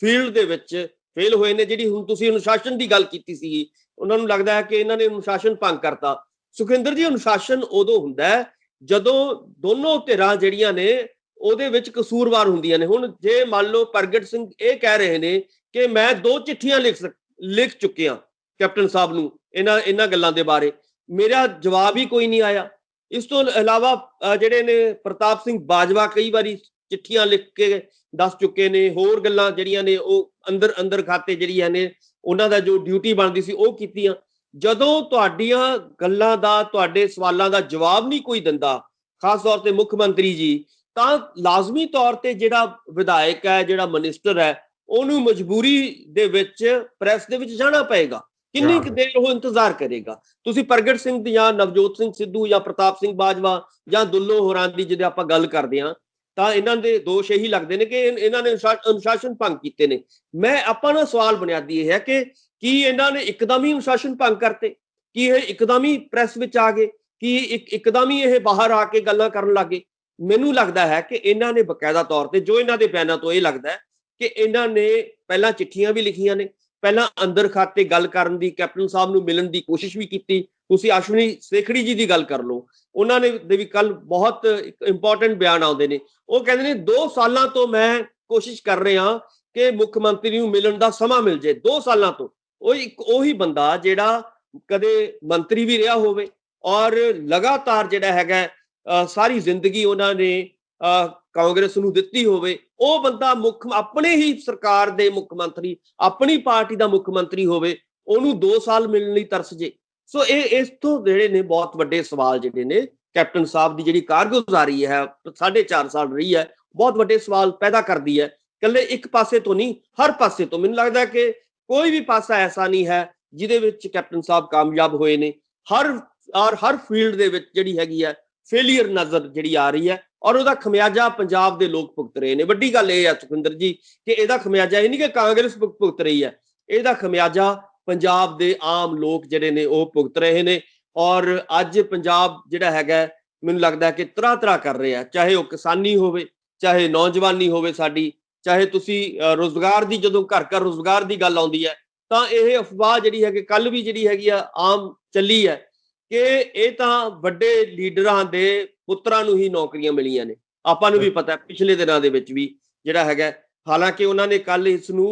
ਫੀਲਡ ਦੇ ਵਿੱਚ ਫੇਲ ਹੋਏ ਨੇ। ਜਿਹੜੀ ਹੁਣ ਤੁਸੀਂ ਅਨੁਸ਼ਾਸਨ ਦੀ ਗੱਲ ਕੀਤੀ ਸੀ, ਉਹਨਾਂ ਨੂੰ ਲੱਗਦਾ ਹੈ ਕਿ ਇਹਨਾਂ ਨੇ ਅਨੁਸ਼ਾਸਨ ਭੰਗ ਕਰਤਾ। ਸੁਖਿੰਦਰ ਜੀ, ਅਨੁਸ਼ਾਸਨ ਉਦੋਂ ਹੁੰਦਾ ਹੈ ਜਦੋਂ ਦੋਨੋਂ ਧਿਰਾਂ ਜਿਹੜੀਆਂ ਨੇ ਉਹਦੇ ਵਿੱਚ ਕਸੂਰਵਾਰ ਹੁੰਦੀਆਂ ਨੇ। ਹੁਣ ਜੇ ਮੰਨ ਲਓ ਪ੍ਰਗਟ ਸਿੰਘ ਇਹ ਕਹਿ ਰਹੇ ਨੇ ਕਿ ਮੈਂ 2 ਚਿੱਠੀਆਂ ਲਿਖ ਚੁੱਕੇ ਹਾਂ ਕੈਪਟਨ ਸਾਹਿਬ ਨੂੰ ਇਹਨਾਂ ਗੱਲਾਂ ਦੇ ਬਾਰੇ, ਮੇਰਾ ਜਵਾਬ ਹੀ ਕੋਈ ਨਹੀਂ ਆਇਆ। ਇਸ ਤੋਂ ਇਲਾਵਾ ਜਿਹੜੇ ਨੇ ਪ੍ਰਤਾਪ ਸਿੰਘ ਬਾਜਵਾ ਕਈ ਵਾਰੀ ਚਿੱਠੀਆਂ ਲਿਖ ਕੇ ਦੱਸ ਚੁੱਕੇ ਨੇ, ਹੋਰ ਗੱਲਾਂ ਜਿਹੜੀਆਂ ਨੇ ਉਹ ਅੰਦਰ ਖਾਤੇ ਜਿਹੜੀਆਂ ਨੇ ਉਹਨਾਂ ਦਾ ਜੋ ਡਿਊਟੀ ਬਣਦੀ ਸੀ ਉਹ ਕੀਤੀਆਂ। ਜਦੋਂ ਤੁਹਾਡੀਆਂ ਗੱਲਾਂ ਦਾ, ਤੁਹਾਡੇ ਸਵਾਲਾਂ ਦਾ ਜਵਾਬ ਨਹੀਂ ਕੋਈ ਦਿੰਦਾ, ਖਾਸ ਤੌਰ ਤੇ ਮੁੱਖ ਮੰਤਰੀ ਜੀ, ਤਾਂ ਲਾਜ਼ਮੀ ਤੌਰ ਤੇ ਜਿਹੜਾ ਵਿਧਾਇਕ ਹੈ, ਜਿਹੜਾ ਮਿਨਿਸਟਰ ਹੈ, ਉਹਨੂੰ ਮਜਬੂਰੀ ਦੇ ਵਿੱਚ ਪ੍ਰੈਸ ਦੇ ਵਿੱਚ ਜਾਣਾ ਪਏਗਾ। ਕਿੰਨੀ ਕੁ ਦੇਰ ਉਹ ਇੰਤਜ਼ਾਰ ਕਰੇਗਾ? ਤੁਸੀਂ ਪ੍ਰਗਟ ਸਿੰਘ ਜਾਂ ਨਵਜੋਤ ਸਿੰਘ ਸਿੱਧੂ ਜਾਂ ਪ੍ਰਤਾਪ ਸਿੰਘ ਬਾਜਵਾ ਜਾਂ ਦੁੱਲੋ ਹੋਰਾਂ ਦੀ ਜਦੋਂ ਆਪਾਂ ਗੱਲ ਕਰਦੇ ਹਾਂ ਤਾਂ ਇਹਨਾਂ ਦੇ ਦੋਸ਼ ਇਹੀ ਲੱਗਦੇ ਨੇ ਕਿ ਇਹਨਾਂ ਨੇ ਅਨੁਸ਼ਾਸਨ ਭੰਗ ਕੀਤੇ ਨੇ। ਆਪਾਂ ਦਾ ਸਵਾਲ ਬੁਨਿਆਦੀ ਇਹ ਹੈ ਕਿ ਕੀ ਇਹਨਾਂ ਨੇ ਇੱਕਦਮ ਹੀ ਅਨੁਸ਼ਾਸਨ ਭੰਗ ਕਰਤੇ? ਕੀ ਇਹ ਇੱਕਦਮ ਹੀ ਪ੍ਰੈਸ ਵਿੱਚ ਆ ਗਏ? ਕੀ ਇੱਕਦਮ ਹੀ ਇਹ ਬਾਹਰ ਆ ਕੇ ਗੱਲਾਂ ਕਰਨ ਲੱਗੇ? ਮੈਨੂੰ ਲੱਗਦਾ ਹੈ ਕਿ ਇਹਨਾਂ ਨੇ ਬਕਾਇਦਾ ਤੌਰ ਤੇ, ਜੋ ਇਹਨਾਂ ਦੇ ਬਿਆਨਾਂ ਤੋਂ ਇਹ ਲੱਗਦਾ ਹੈ ਕਿ ਇਹਨਾਂ ਨੇ ਪਹਿਲਾਂ ਚਿੱਠੀਆਂ ਵੀ ਲਿਖੀਆਂ ਨੇ, ਪਹਿਲਾਂ ਅੰਦਰ ਖਾਤੇ ਗੱਲ ਕਰਨ ਦੀ, ਕੈਪਟਨ ਸਾਹਿਬ ਨੂੰ ਮਿਲਣ ਦੀ ਕੋਸ਼ਿਸ਼ ਵੀ ਕੀਤੀ। ਤੁਸੀਂ ਅਸ਼ਵਨੀ ਸੇਖੜੀ ਜੀ ਦੀ ਗੱਲ ਕਰ ਲਓ, ਉਹਨਾਂ ਨੇ ਦੇ ਵੀ ਕੱਲ ਬਹੁਤ ਇੰਪੋਰਟੈਂਟ ਬਿਆਨ ਆਉਂਦੇ ਨੇ। ਉਹ ਕਹਿੰਦੇ ਨੇ 2 ਸਾਲਾਂ ਤੋਂ ਮੈਂ ਕੋਸ਼ਿਸ਼ ਕਰ ਰਿਹਾ ਕਿ ਮੁੱਖ ਮੰਤਰੀ ਨੂੰ ਮਿਲਣ ਦਾ ਸਮਾਂ ਮਿਲ ਜੇ। 2 ਸਾਲਾਂ ਤੋਂ ਉਹੀ ਬੰਦਾ ਜਿਹੜਾ ਕਦੇ ਮੰਤਰੀ ਵੀ ਰਿਹਾ ਹੋਵੇ ਔਰ ਲਗਾਤਾਰ ਜਿਹੜਾ ਹੈਗਾ ਸਾਰੀ ਜ਼ਿੰਦਗੀ ਉਹਨਾਂ ਨੇ ਕਾਂਗਰਸ ਨੂੰ ਦਿੱਤੀ ਹੋਵੇ, ਉਹ ਬੰਦਾ ਆਪਣੇ ਹੀ ਸਰਕਾਰ ਦੇ ਮੁੱਖ ਮੰਤਰੀ, ਆਪਣੀ ਪਾਰਟੀ ਦਾ ਮੁੱਖ ਮੰਤਰੀ ਹੋਵੇ, ਉਹਨੂੰ 2 ਸਾਲ ਮਿਲਣ ਲਈ ਤਰਸ ਜੇ। ਸੋ ਇਸ ਤੋਂ ਜਿਹੜੇ ਨੇ ਬਹੁਤ ਵੱਡੇ ਸਵਾਲ ਜਿਹੜੇ ਨੇ ਕੈਪਟਨ ਸਾਹਿਬ ਦੀ ਜਿਹੜੀ ਕਾਰਗੁਜ਼ਾਰੀ ਹੈ 4.5 ਸਾਲ ਰਹੀ ਹੈ, ਬਹੁਤ ਵੱਡੇ ਸਵਾਲ ਪੈਦਾ ਕਰਦੀ ਹੈ। ਇਕੱਲੇ ਇੱਕ ਪਾਸੇ ਤੋਂ ਨਹੀਂ, ਹਰ ਪਾਸੇ ਤੋਂ। ਮੈਨੂੰ ਲੱਗਦਾ ਕਿ ਕੋਈ ਵੀ ਪਾਸਾ ਐਸਾ ਨਹੀਂ ਹੈ ਜਿਹਦੇ ਵਿੱਚ ਕੈਪਟਨ ਸਾਹਿਬ ਕਾਮਯਾਬ ਹੋਏ ਨੇ। ਹਰ ਫੀਲਡ ਦੇ ਵਿੱਚ ਜਿਹੜੀ ਹੈਗੀ ਹੈ ਫੇਲੀਅਰ ਨਜ਼ਰ ਜਿਹੜੀ ਆ ਰਹੀ ਹੈ, ਔਰ ਉਹਦਾ ਖਮਿਆਜਾ ਪੰਜਾਬ ਦੇ ਲੋਕ ਭੁਗਤ ਰਹੇ ਨੇ। ਵੱਡੀ ਗੱਲ ਇਹ ਹੈ ਸੁਖਿੰਦਰ ਜੀ ਕਿ ਇਹਦਾ ਖਮਿਆਜਾ ਇਹ ਨਹੀਂ ਕਿ ਕਾਂਗਰਸ ਭੁਗਤ ਰਹੀ ਹੈ, ਇਹਦਾ ਖਮਿਆਜਾ ਪੰਜਾਬ ਦੇ ਆਮ ਲੋਕ ਜਿਹੜੇ ਨੇ ਉਹ ਭੁਗਤ ਰਹੇ ਨੇ। ਔਰ ਅੱਜ ਪੰਜਾਬ ਜਿਹੜਾ ਹੈਗਾ ਮੈਨੂੰ ਲੱਗਦਾ ਕਿ ਤਰਾ ਕਰ ਰਿਹਾ, ਚਾਹੇ ਉਹ ਕਿਸਾਨੀ ਹੋਵੇ, ਚਾਹੇ ਨੌਜਵਾਨੀ ਹੋਵੇ ਸਾਡੀ, ਚਾਹੇ ਤੁਸੀਂ ਰੋਜ਼ਗਾਰ ਦੀ, ਜਦੋਂ ਘਰ ਰੋਜ਼ਗਾਰ ਦੀ ਗੱਲ ਆਉਂਦੀ ਹੈ ਤਾਂ ਇਹ ਅਫਵਾਹ ਜਿਹੜੀ ਹੈ ਕਿ ਕੱਲ ਵੀ ਜਿਹੜੀ ਹੈਗੀ ਆ ਆਮ ਚੱਲੀ ਹੈ ਕਿ ਇਹ ਤਾਂ ਵੱਡੇ ਲੀਡਰਾਂ ਦੇ ਪੁੱਤਰਾਂ ਨੂੰ ਹੀ ਨੌਕਰੀਆਂ ਮਿਲੀਆਂ ਨੇ। ਆਪਾਂ ਨੂੰ ਵੀ ਪਤਾ ਪਿਛਲੇ ਦਿਨਾਂ ਦੇ ਵਿੱਚ ਵੀ ਜਿਹੜਾ ਹੈਗਾ, ਹਾਲਾਂਕਿ ਉਹਨਾਂ ਨੇ ਕੱਲ ਇਸ ਨੂੰ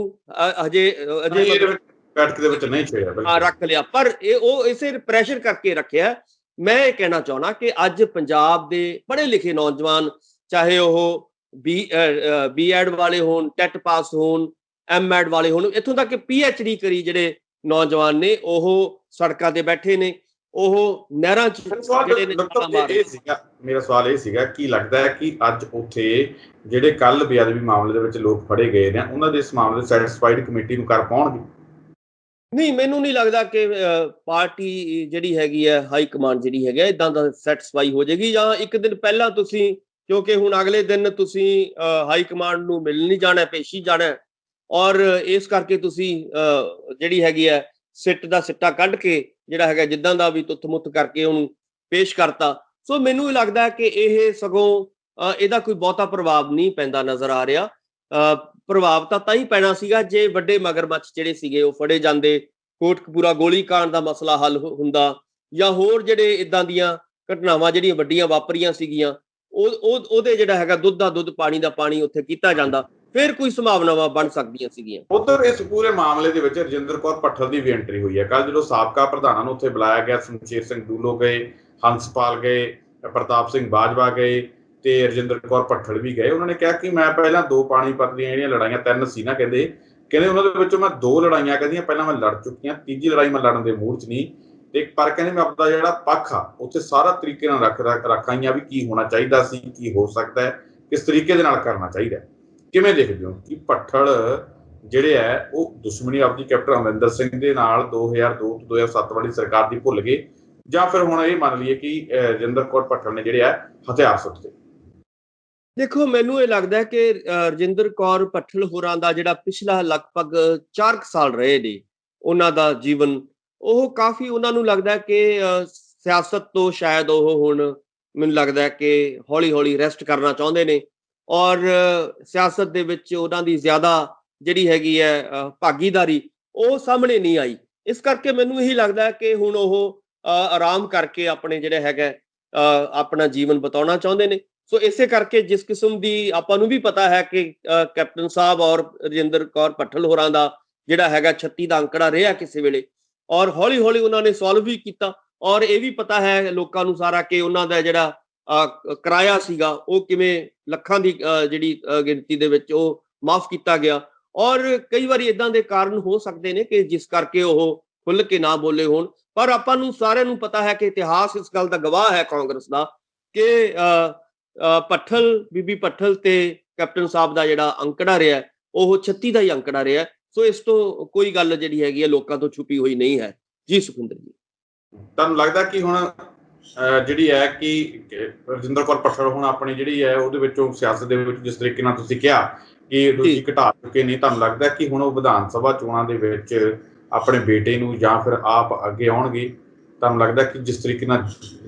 ਅਜੇ ਬੈਠਕ ਦੇ ਵਿੱਚ ਨਹੀਂ ਛੇੜਿਆ, ਰੱਖ ਲਿਆ, ਪਰ ਉਹ ਇਸੇ ਪ੍ਰੈਸ਼ਰ ਕਰਕੇ ਰੱਖਿਆ। ਮੈਂ ਇਹ ਕਹਿਣਾ ਚਾਹੁੰਦਾ ਕਿ ਅੱਜ ਪੰਜਾਬ ਦੇ ਪੜ੍ਹੇ ਲਿਖੇ ਨੌਜਵਾਨ, ਚਾਹੇ ਉਹ ਬੀ.ਐਡ ਵਾਲੇ ਹੋਣ, ਟੈਟ ਪਾਸ ਹੋਣ, ਐਮ.ਐਡ ਵਾਲੇ ਹੋਣ, ਇੱਥੋਂ ਤੱਕ ਕਿ ਪੀ.ਐਚ.ਡੀ ਕਰੀ ਜਿਹੜੇ ਨੌਜਵਾਨ ਨੇ, ਉਹ ਸੜਕਾਂ ਤੇ ਬੈਠੇ ਨੇ, ਉਹ ਨਹਿਰਾਂ 'ਚ ਜਿਹੜੇ ਨੇ। ਮੇਰਾ ਸਵਾਲ ਇਹ ਸੀਗਾ, ਕੀ ਲੱਗਦਾ ਹੈ ਕਿ ਅੱਜ ਉੱਥੇ ਜਿਹੜੇ ਕੱਲ ਬੇਅਦਬੀ ਮਾਮਲੇ ਦੇ ਵਿੱਚ ਲੋਕ ਫੜੇ ਗਏ ਨੇ, ਉਹਨਾਂ ਦੇ ਇਸ ਮਾਮਲੇ ਦੇ ਸੈਟੀਸਫਾਈਡ ਕਮੇਟੀ ਨੂੰ ਕਰ ਪਾਉਣਗੇ? ਨਹੀਂ, ਮੈਨੂੰ ਨਹੀਂ ਲੱਗਦਾ ਕਿ ਪਾਰਟੀ ਜਿਹੜੀ ਹੈਗੀ ਹੈ, ਹਾਈ ਕਮਾਂਡ ਜਿਹੜੀ ਹੈਗੀ ਇੱਦਾਂ ਦਾ ਸੈਟੀਸਫਾਈ ਹੋ ਜਾਏਗੀ। ਜਾਂ ਇੱਕ ਦਿਨ ਪਹਿਲਾਂ ਤੁਸੀਂ, ਕਿਉਂਕਿ ਹੁਣ ਅਗਲੇ ਦਿਨ ਤੁਸੀਂ ਹਾਈ ਕਮਾਂਡ ਨੂੰ ਮਿਲਣ ਨਹੀਂ ਜਾਣਾ, ਪੇਸ਼ੀ ਜਾਣਾ, ਔਰ ਇਸ ਕਰਕੇ ਤੁਸੀਂ ਜਿਹੜੀ ਹੈਗੀ ਹੈ ਸਿੱਟ ਦਾ ਸਿੱਟਾ ਕੱਢ ਕੇ ਜਿਹੜਾ ਹੈਗਾ ਜਿੱਦਾਂ ਦਾ ਵੀ ਤੁੱਥ-ਮੁੱਥ ਕਰਕੇ ਉਹਨੂੰ ਪੇਸ਼ ਕਰਤਾ। ਸੋ ਮੈਨੂੰ ਲੱਗਦਾ ਕਿ ਇਹ ਸਗੋਂ ਇਹਦਾ ਕੋਈ ਬਹੁਤਾ ਪ੍ਰਭਾਵ ਨਹੀਂ ਪੈਂਦਾ ਨਜ਼ਰ ਆ ਰਿਹਾ। ਪ੍ਰਭਾਵ ਤਾਂ ਹੀ ਪੈਣਾ ਸੀਗਾ ਜੇ ਵੱਡੇ ਮਗਰਮੱਛ ਜਿਹੜੇ ਸੀਗੇ ਉਹ ਫੜੇ ਜਾਂਦੇ, ਕੋਟਕਪੂਰਾ ਗੋਲੀਕਾਂਡ ਦਾ ਮਸਲਾ ਹੱਲ ਹੁੰਦਾ, ਜਾਂ ਹੋਰ ਜਿਹੜੇ ਇਦਾਂ ਦੀਆਂ ਘਟਨਾਵਾਂ ਜਿਹੜੀਆਂ ਵੱਡੀਆਂ ਵਾਪਰੀਆਂ ਸੀਗੀਆਂ ਉਹਦੇ ਜਿਹੜਾ ਹੈਗਾ ਦੁੱਧ ਦਾ ਦੁੱਧ, ਪਾਣੀ ਦਾ ਪਾਣੀ ਉੱਥੇ ਕੀਤਾ ਜਾਂਦਾ, ਫਿਰ ਕੋਈ ਸੰਭਾਵਨਾਵਾਂ ਬਣ ਸਕਦੀਆਂ ਸੀਗੀਆਂ। ਉਧਰ ਇਸ ਪੂਰੇ ਮਾਮਲੇ ਦੇ ਵਿੱਚ ਰਜਿੰਦਰ ਕੌਰ ਭੱਠਲ ਦੀ ਵੀ ਐਂਟਰੀ ਹੋਈ ਹੈ। ਕੱਲ ਜਦੋਂ ਸਾਬਕਾ ਪ੍ਰਧਾਨਾਂ ਨੂੰ ਉੱਥੇ ਬੁਲਾਇਆ ਗਿਆ, ਸ਼ਮਸ਼ੇਰ ਸਿੰਘ ਦੂਲੋ ਗਏ, ਹੰਸਪਾਲ ਗਏ, ਪ੍ਰਤਾਪ ਸਿੰਘ ਬਾਜਵਾ ਗਏ ਤੇ ਰਜਿੰਦਰ ਕੌਰ ਭੱਠਲ ਵੀ ਗਏ। ਉਹਨਾਂ ਨੇ ਕਿਹਾ ਕਿ ਮੈਂ ਪਹਿਲਾਂ 2 ਪਾਣੀਪਤ ਦੀਆਂ ਜਿਹੜੀਆਂ ਲੜਾਈਆਂ 3 ਸੀ ਨਾ, ਕਹਿੰਦੇ ਕਹਿੰਦੇ ਉਹਨਾਂ ਦੇ ਵਿੱਚੋਂ ਮੈਂ 2 ਲੜਾਈਆਂ ਕਹਿੰਦੀਆਂ ਪਹਿਲਾਂ ਮੈਂ ਲੜ ਚੁੱਕੀ ਹਾਂ, ਤੀਜੀ ਲੜਾਈ ਮੈਂ ਲੜਨ ਦੇ ਮੂਡ 'ਚ ਨਹੀਂ। ਤੇ ਪਰ ਕਹਿੰਦੇ ਮੈਂ ਆਪਦਾ ਜਿਹੜਾ ਪੱਖ ਆ ਉੱਥੇ ਸਾਰਾ ਤਰੀਕੇ ਨਾਲ ਰੱਖ ਆਈਆਂ ਵੀ ਕੀ ਹੋਣਾ ਚਾਹੀਦਾ ਸੀ, ਕੀ ਹੋ ਸਕਦਾ ਹੈ, ਕਿਸ ਤਰੀਕੇ ਦੇ ਨਾਲ ਕਰਨਾ ਚਾਹੀਦਾ। ਕਿਵੇਂ ਦੇਖਦੇ ਹੋ ਕਿ ਭੱਠਲ ਜਿਹੜੇ ਹੈ ਉਹ ਦੁਸ਼ਮਣੀ ਆਪਦੀ ਕੈਪਟਨ ਅਮਰਿੰਦਰ ਸਿੰਘ ਦੇ ਨਾਲ 2002 ਤੋਂ 2007 ਵਾਲੀ ਸਰਕਾਰ ਦੀ ਭੁੱਲ ਗਏ, ਜਾਂ ਫਿਰ ਹੁਣ ਇਹ ਮੰਨ ਲਈਏ ਕਿ ਰਜਿੰਦਰ ਕੌਰ ਭੱਠਲ ਨੇ ਜਿਹੜੇ ਆ ਹਥਿਆਰ ਸੁੱਟਦੇ? ਦੇਖੋ, ਮੈਨੂੰ ਇਹ ਲੱਗਦਾ ਹੈ ਕਿ ਰਜਿੰਦਰ ਕੌਰ ਭੱਠਲ ਹੋਰਾਂ ਦਾ ਜਿਹੜਾ ਪਿਛਲਾ ਲਗਭਗ 4 ਸਾਲ ਰਹੇ ਨੇ ਉਹਨਾਂ ਦਾ ਜੀਵਨ, ਉਹ ਕਾਫੀ ਉਹਨਾਂ ਨੂੰ ਲੱਗਦਾ ਕਿ ਸਿਆਸਤ ਤੋਂ ਸ਼ਾਇਦ ਉਹ ਹੁਣ ਮੈਨੂੰ ਲੱਗਦਾ ਕਿ ਹੌਲੀ ਹੌਲੀ ਰੈਸਟ ਕਰਨਾ ਚਾਹੁੰਦੇ ਨੇ, ਔਰ ਸਿਆਸਤ ਦੇ ਵਿੱਚ ਉਹਨਾਂ ਦੀ ਜ਼ਿਆਦਾ ਜਿਹੜੀ ਹੈਗੀ ਹੈ ਭਾਗੀਦਾਰੀ ਉਹ ਸਾਹਮਣੇ ਨਹੀਂ ਆਈ। ਇਸ ਕਰਕੇ ਮੈਨੂੰ ਇਹੀ ਲੱਗਦਾ ਕਿ ਹੁਣ ਉਹ ਆਰਾਮ ਕਰਕੇ ਆਪਣੇ ਜਿਹੜੇ ਹੈਗਾ ਆਪਣਾ ਜੀਵਨ ਬਿਤਾਉਣਾ ਚਾਹੁੰਦੇ ਨੇ। ਸੋ ਇਸੇ ਕਰਕੇ ਜਿਸ ਕਿਸਮ ਦੀ ਆਪਾਂ ਨੂੰ ਵੀ ਪਤਾ ਹੈ ਕਿ ਕੈਪਟਨ ਸਾਹਿਬ ਔਰ ਰਜਿੰਦਰ ਕੌਰ ਭੱਠਲ ਹੋਰਾਂ ਦਾ ਜਿਹੜਾ ਹੈਗਾ 36 ਦਾ ਅੰਕੜਾ ਰਿਹਾ ਕਿਸੇ ਵੇਲੇ, ਔਰ ਹੌਲੀ ਹੌਲੀ ਉਹਨਾਂ ਨੇ ਸੋਲਵ ਵੀ ਕੀਤਾ। ਔਰ ਇਹ ਵੀ ਪਤਾ ਹੈ ਲੋਕਾਂ ਨੂੰ ਸਾਰਾ ਕਿ ਉਹਨਾਂ ਦਾ ਜਿਹੜਾ ਕਿਰਾਇਆ ਸੀਗਾ ਉਹ ਕਿਵੇਂ ਲੱਖਾਂ ਦੀ ਜਿਹੜੀ ਗਿਣਤੀ ਦੇ ਵਿੱਚ ਉਹ ਮਾਫ ਕੀਤਾ ਗਿਆ। ਔਰ ਕਈ ਵਾਰੀ ਇਦਾਂ ਦੇ ਕਾਰਨ ਹੋ ਸਕਦੇ ਨੇ ਕਿ ਜਿਸ ਕਰਕੇ ਉਹ ਖੁੱਲ ਕੇ ਨਾ ਬੋਲੇ ਹੋਣ, ਪਰ ਆਪਾਂ ਨੂੰ ਸਾਰਿਆਂ ਨੂੰ ਪਤਾ ਹੈ ਕਿ ਇਤਿਹਾਸ ਇਸ ਗੱਲ ਦਾ ਗਵਾਹ ਹੈ ਕਾਂਗਰਸ ਦਾ ਕਿ ਭੱਠਲ, ਬੀਬੀ ਭੱਠਲ ਤੇ ਕੈਪਟਨ ਸਾਹਿਬ ਦਾ ਜਿਹੜਾ ਅੰਕੜਾ ਰਿਹਾ ਉਹ 36 ਦਾ ਹੀ ਅੰਕੜਾ ਰਿਹਾ। ਸੋ ਇਸ ਤੋਂ ਕੋਈ ਗੱਲ ਜਿਹੜੀ ਹੈਗੀ ਹੈ ਲੋਕਾਂ ਤੋਂ ਛੁਪੀ ਹੋਈ ਨਹੀਂ ਹੈ। ਜੀ ਸੁਖਿੰਦਰ ਜੀ, ਤੁਹਾਨੂੰ ਲੱਗਦਾ ਕਿ ਹੁਣ ਜਿਹੜੀ ਹੈ ਕਿ ਰਜਿੰਦਰ ਕੌਰ ਭੱਠਲ ਹੁਣ ਆਪਣੀ ਜਿਹੜੀ ਹੈ ਉਹਦੇ ਵਿੱਚੋਂ ਸਿਆਸਤ ਦੇ ਵਿੱਚ ਜਿਸ ਤਰੀਕੇ ਨਾਲ ਤੁਸੀਂ ਕਿਹਾ ਕਿ ਤੁਸੀਂ ਘਟਾ ਚੁੱਕੇ ਨੇ, ਤੁਹਾਨੂੰ ਲੱਗਦਾ ਕਿ ਹੁਣ ਉਹ ਵਿਧਾਨ ਸਭਾ ਚੋਣਾਂ ਦੇ ਵਿੱਚ ਆਪਣੇ ਬੇਟੇ ਨੂੰ ਜਾਂ ਫਿਰ ਆਪ ਅੱਗੇ ਆਉਣਗੇ? ਤੁਹਾਨੂੰ ਲੱਗਦਾ ਕਿ ਜਿਸ ਤਰੀਕੇ ਨਾਲ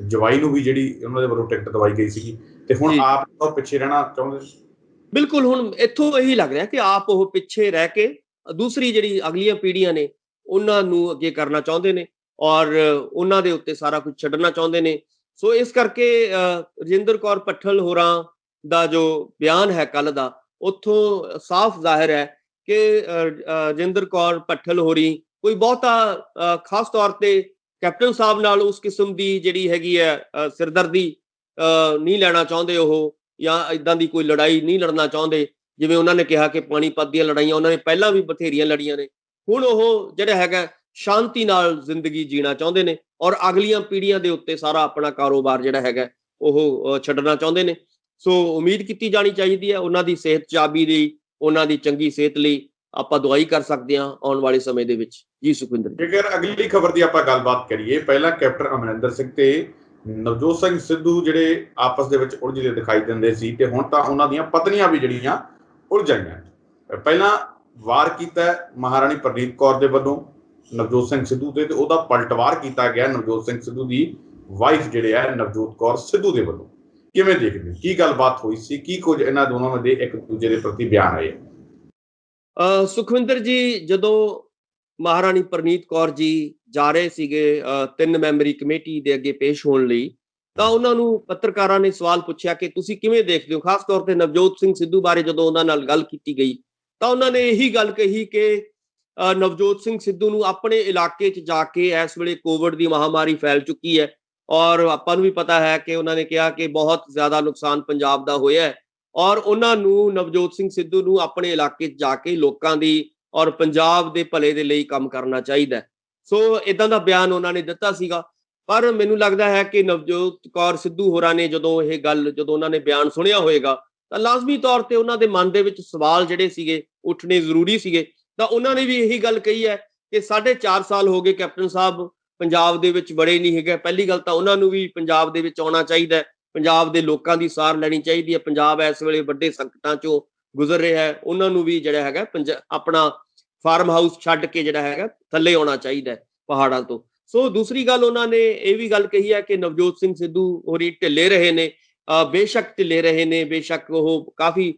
ਜਵਾਈ ਨੂੰ ਵੀ ਜਿਹੜੀ ਉਹਨਾਂ ਦੇ ਵੱਲੋਂ ਟਿਕਟ ਦਵਾਈ ਗਈ ਸੀਗੀ, ਤੇ ਹੁਣ ਆਪ ਉਹ ਪਿੱਛੇ ਰਹਿਣਾ ਚਾਹੁੰਦੇ? ਬਿਲਕੁਲ, ਹੁਣ ਇੱਥੋਂ ਇਹੀ ਲੱਗ ਰਿਹਾ ਕਿ ਆਪ ਉਹ ਪਿੱਛੇ ਰਹਿ ਕੇ ਦੂਸਰੀ ਜਿਹੜੀ ਅਗਲੀਆਂ ਪੀੜ੍ਹੀਆਂ ਨੇ ਉਹਨਾਂ ਨੂੰ ਅੱਗੇ ਕਰਨਾ ਚਾਹੁੰਦੇ ਨੇ ਔਰ ਉਹਨਾਂ ਦੇ ਉੱਤੇ ਸਾਰਾ ਕੁਝ ਛੱਡਣਾ ਚਾਹੁੰਦੇ ਨੇ। ਸੋ ਇਸ ਕਰਕੇ ਰਜਿੰਦਰ ਕੌਰ ਭੱਠਲ ਹੋਰਾਂ ਦਾ ਜੋ ਬਿਆਨ ਹੈ ਕੱਲ ਦਾ, ਉੱਥੋਂ ਸਾਫ਼ ਜ਼ਾਹਿਰ ਹੈ ਕਿ ਰਜਿੰਦਰ ਕੌਰ ਭੱਠਲ ਹੋਰੀ ਕੋਈ ਬਹੁਤਾ ਖਾਸ ਤੌਰ ਤੇ ਕੈਪਟਨ ਸਾਹਿਬ ਨਾਲ ਉਸ ਕਿਸਮ ਦੀ ਜਿਹੜੀ ਹੈਗੀ ਹੈ ਸਿਰਦਰਦੀ ਨਹੀਂ ਲੈਣਾ ਚਾਹੁੰਦੇ ਉਹ, ਜਾਂ ਇਦਾਂ ਦੀ ਕੋਈ ਲੜਾਈ ਨਹੀਂ ਲੜਨਾ ਚਾਹੁੰਦੇ। ਜਿਵੇਂ ਉਹਨਾਂ ਨੇ ਕਿਹਾ ਕਿ ਪਾਣੀਪਤ ਦੀਆਂ ਲੜਾਈਆਂ ਉਹਨਾਂ ਨੇ ਪਹਿਲਾਂ ਵੀ ਬਥੇਰੀਆਂ ਲੜੀਆਂ ਨੇ, ਹੁਣ ਉਹ ਜਿਹੜਾ ਹੈਗਾ ਸ਼ਾਂਤੀ ਨਾਲ ਜ਼ਿੰਦਗੀ ਜੀਣਾ ਚਾਹੁੰਦੇ ਨੇ ਔਰ ਅਗਲੀਆਂ ਪੀੜ੍ਹੀਆਂ ਦੇ ਉੱਤੇ ਸਾਰਾ ਆਪਣਾ ਕਾਰੋਬਾਰ ਜਿਹੜਾ ਹੈਗਾ ਉਹ ਛੱਡਣਾ ਚਾਹੁੰਦੇ ਨੇ। ਸੋ ਉਮੀਦ ਕੀਤੀ ਜਾਣੀ ਚਾਹੀਦੀ ਹੈ ਉਹਨਾਂ ਦੀ ਸਿਹਤ ਚਾਬੀ ਲਈ, ਉਹਨਾਂ ਦੀ ਚੰਗੀ ਸਿਹਤ ਲਈ ਆਪਾਂ ਦੁਆਈ ਕਰ ਸਕਦੇ ਹਾਂ ਆਉਣ ਵਾਲੇ ਸਮੇਂ ਦੇ ਵਿੱਚ। ਜੀ ਸੁਖਵਿੰਦਰ, ਜੇਕਰ ਅਗਲੀ ਖਬਰ ਦੀ ਆਪਾਂ ਗੱਲਬਾਤ ਕਰੀਏ, ਪਹਿਲਾਂ ਕੈਪਟਨ ਅਮਰਿੰਦਰ ਸਿੰਘ ਤੇ ਨਵਜੋਤ ਸਿੰਘ ਸਿੱਧੂ ਜਿਹੜੇ ਆਪਸ ਦੇ ਵਿੱਚ ਉਲਝਦੇ ਦਿਖਾਈ ਦਿੰਦੇ ਸੀ, ਤੇ ਹੁਣ ਤਾਂ ਉਹਨਾਂ ਦੀਆਂ ਪਤਨੀਆਂ ਵੀ ਜਿਹੜੀਆਂ ਉਲਝਾਈਆਂ। ਪਹਿਲਾਂ ਵਾਰ ਕੀਤਾ ਮਹਾਰਾਣੀ ਪ੍ਰਨੀਤ ਕੌਰ ਦੇ ਵੱਲੋਂ ਨਵਜੋਤ ਸਿੰਘ ਸਿੱਧੂ ਤੇ ਉਹਦਾ ਪਲਟਵਾਰ ਕੀਤਾ ਗਿਆ ਨਵਜੋਤ ਸਿੰਘ ਸਿੱਧੂ ਦੀ ਵਾਈਫ ਜਿਹੜੇ ਆ ਨਵਜੋਤ ਕੌਰ ਸਿੱਧੂ ਦੇ ਵੱਲੋਂ। ਕਿਵੇਂ ਦੇਖਦੇ, ਕੀ ਗੱਲਬਾਤ ਹੋਈ ਸੀ, ਕੀ ਕੁਝ ਇਹਨਾਂ ਦੋਨਾਂ ਦੇ ਇੱਕ ਦੂਜੇ ਦੇ ਪ੍ਰਤੀ ਬਿਆਨ ਆਏ? ਸੁਖਵਿੰਦਰ ਜੀ, ਜਦੋਂ ਮਹਾਰਾਣੀ ਪ੍ਰਨੀਤ ਕੌਰ ਜੀ ਜਾ ਰਹੇ ਸੀਗੇ 3 ਮੈਂਬਰੀ ਕਮੇਟੀ ਦੇ ਅੱਗੇ ਪੇਸ਼ ਹੋਣ ਲਈ, ਤਾਂ ਉਹਨਾਂ ਨੂੰ ਪੱਤਰਕਾਰਾਂ ਨੇ ਸਵਾਲ ਪੁੱਛਿਆ ਕਿ ਤੁਸੀਂ ਕਿਵੇਂ ਦੇਖਦੇ ਹੋ, ਖਾਸ ਤੌਰ ਤੇ ਨਵਜੋਤ ਸਿੰਘ ਸਿੱਧੂ ਬਾਰੇ ਜਦੋਂ ਉਹਨਾਂ ਨਾਲ ਗੱਲ ਕੀਤੀ ਗਈ ਤਾਂ ਉਹਨਾਂ ਨੇ ਇਹੀ ਗੱਲ ਕਹੀ ਕਿ ਨਵਜੋਤ ਸਿੰਘ ਸਿੱਧੂ ਨੂੰ ਆਪਣੇ ਇਲਾਕੇ 'ਚ ਜਾ ਕੇ, ਇਸ ਵੇਲੇ ਕੋਵਿਡ ਦੀ ਮਹਾਮਾਰੀ ਫੈਲ ਚੁੱਕੀ ਹੈ ਔਰ ਆਪਾਂ ਨੂੰ ਵੀ ਪਤਾ ਹੈ ਕਿ ਉਹਨਾਂ ਨੇ ਕਿਹਾ ਕਿ ਬਹੁਤ ਜ਼ਿਆਦਾ ਨੁਕਸਾਨ ਪੰਜਾਬ ਦਾ ਹੋਇਆ ਹੈ, ਔਰ ਉਹਨਾਂ ਨੂੰ ਨਵਜੋਤ ਸਿੰਘ ਸਿੱਧੂ ਨੂੰ ਆਪਣੇ ਇਲਾਕੇ 'ਚ ਜਾ ਕੇ ਲੋਕਾਂ ਦੀ ਔਰ ਪੰਜਾਬ ਦੇ ਭਲੇ ਦੇ ਲਈ ਕੰਮ ਕਰਨਾ ਚਾਹੀਦਾ। ਸੋ ਇਦਾਂ ਦਾ ਬਿਆਨ ਉਹਨਾਂ ਨੇ ਦਿੱਤਾ ਸੀਗਾ। ਪਰ ਮੈਨੂੰ ਲੱਗਦਾ ਹੈ ਕਿ ਨਵਜੋਤ ਕੌਰ ਸਿੱਧੂ ਹੋਰਾਂ ਨੇ ਜਦੋਂ ਉਹਨਾਂ ਨੇ ਬਿਆਨ ਸੁਣਿਆ ਹੋਏਗਾ ਤਾਂ ਲਾਜ਼ਮੀ ਤੌਰ ਤੇ ਉਹਨਾਂ ਦੇ ਮਨ ਦੇ ਵਿੱਚ ਸਵਾਲ ਜਿਹੜੇ ਸੀਗੇ ਉੱਠਣੇ ਜ਼ਰੂਰੀ ਸੀਗੇ। ਤਾਂ ਉਹਨਾਂ ਨੇ ਵੀ ਇਹੀ ਗੱਲ ਕਹੀ ਹੈ ਕਿ 4.5 ਸਾਲ ਹੋ ਗਏ ਕੈਪਟਨ ਸਾਹਿਬ ਪੰਜਾਬ ਦੇ ਵਿੱਚ ਬੜੇ ਨਹੀਂ ਹੈਗੇ। ਪਹਿਲੀ ਗੱਲ ਤਾਂ ਉਹਨਾਂ ਨੂੰ ਵੀ ਪੰਜਾਬ ਦੇ ਵਿੱਚ ਆਉਣਾ ਚਾਹੀਦਾ, ਪੰਜਾਬ ਦੇ ਲੋਕਾਂ ਦੀ ਸਾਰ ਲੈਣੀ ਚਾਹੀਦੀ ਹੈ। ਪੰਜਾਬ ਇਸ ਵੇਲੇ ਵੱਡੇ ਸੰਕਟਾਂ ਚੋਂ ਗੁਜ਼ਰ ਰਿਹਾ ਹੈ, ਉਹਨਾਂ ਨੂੰ ਵੀ ਜਿਹੜਾ ਹੈਗਾ ਆਪਣਾ ਫਾਰਮ ਹਾਊਸ ਛੱਡ ਕੇ ਜਿਹੜਾ ਹੈਗਾ ਥੱਲੇ ਆਉਣਾ ਚਾਹੀਦਾ ਹੈ ਪਹਾੜਾਂ ਤੋਂ। ਸੋ ਦੂਸਰੀ ਗੱਲ ਉਹਨਾਂ ਨੇ ਇਹ ਵੀ ਗੱਲ ਕਹੀ ਹੈ ਕਿ ਨਵਜੋਤ ਸਿੰਘ ਸਿੱਧੂ ਹੋਰੀ ਢਿੱਲੇ ਰਹੇ ਨੇ, ਬੇਸ਼ੱਕ ਢਿੱਲੇ ਰਹੇ ਨੇ, ਬੇਸ਼ੱਕ ਉਹ ਕਾਫੀ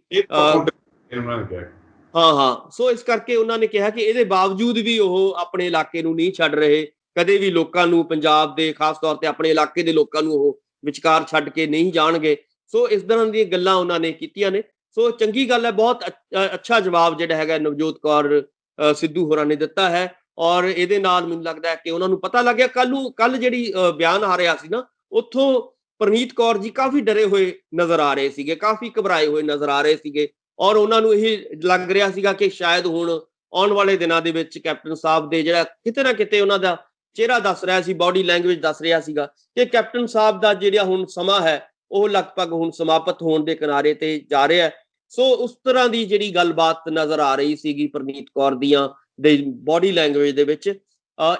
ਹਾਂ। ਸੋ ਇਸ ਕਰਕੇ ਉਹਨਾਂ ਨੇ ਕਿਹਾ ਕਿ ਇਹਦੇ ਬਾਵਜੂਦ ਵੀ ਉਹ ਆਪਣੇ ਇਲਾਕੇ ਨੂੰ ਨਹੀਂ ਛੱਡ ਰਹੇ, ਕਦੇ ਵੀ ਲੋਕਾਂ ਨੂੰ, ਪੰਜਾਬ ਦੇ ਖਾਸ ਤੌਰ ਤੇ ਆਪਣੇ ਇਲਾਕੇ ਦੇ ਲੋਕਾਂ ਨੂੰ ਉਹ ਵਿਚਕਾਰ ਛੱਡ ਕੇ ਨਹੀਂ ਜਾਣਗੇ। ਸੋ ਇਸ ਤਰ੍ਹਾਂ ਦੀਆਂ ਗੱਲਾਂ ਉਹਨਾਂ ਨੇ ਕੀਤੀਆਂ ਨੇ। ਸੋ ਚੰਗੀ ਗੱਲ ਹੈ, ਬਹੁਤ ਅੱਛਾ ਜਵਾਬ ਜਿਹੜਾ ਹੈਗਾ ਨਵਜੋਤ ਕੌਰ ਸਿੱਧੂ ਹੋਰਾਂ ਨੇ ਦਿੱਤਾ ਹੈ ਔਰ ਇਹਦੇ ਨਾਲ ਮੈਨੂੰ ਲੱਗਦਾ ਹੈ ਕਿ ਉਹਨਾਂ ਨੂੰ ਪਤਾ ਲੱਗ ਗਿਆ। ਕੱਲ ਜਿਹੜੀ ਬਿਆਨ ਆ ਰਿਹਾ ਸੀ ਨਾ, ਉੱਥੋਂ ਪ੍ਰਨੀਤ ਕੌਰ ਜੀ ਕਾਫੀ ਡਰੇ ਹੋਏ ਨਜ਼ਰ ਆ ਰਹੇ ਸੀਗੇ, ਕਾਫੀ ਘਬਰਾਏ ਹੋਏ ਨਜ਼ਰ ਆ ਰਹੇ ਸੀਗੇ ਔਰ ਉਹਨਾਂ ਨੂੰ ਇਹ ਲੱਗ ਰਿਹਾ ਸੀਗਾ ਕਿ ਸ਼ਾਇਦ ਹੁਣ ਆਉਣ ਵਾਲੇ ਦਿਨਾਂ ਦੇ ਵਿੱਚ ਕੈਪਟਨ ਸਾਹਿਬ ਦੇ ਜਿਹੜਾ ਕਿਤੇ ਨਾ ਕਿਤੇ ਉਹਨਾਂ ਦਾ ਚਿਹਰਾ ਦੱਸ ਰਿਹਾ ਸੀ, ਬਾਡੀ ਲੈਂਗੁਏਜ ਦੱਸ ਰਿਹਾ ਸੀਗਾ ਕਿ ਕੈਪਟਨ ਸਾਹਿਬ ਦਾ ਜਿਹੜਾ ਹੁਣ ਸਮਾਂ ਹੈ ਉਹ ਲਗਭਗ ਹੁਣ ਸਮਾਪਤ ਹੋਣ ਦੇ ਕਿਨਾਰੇ ਤੇ ਜਾ ਰਿਹਾ ਹੈ। ਸੋ ਉਸ ਤਰ੍ਹਾਂ ਦੀ ਜਿਹੜੀ ਗੱਲਬਾਤ ਨਜ਼ਰ ਆ ਰਹੀ ਸੀਗੀ ਪ੍ਰਨੀਤ ਕੌਰ ਦੀਆਂ ਦੇ ਬਾਡੀ ਲੈਂਗੁਏਜ ਦੇ ਵਿੱਚ।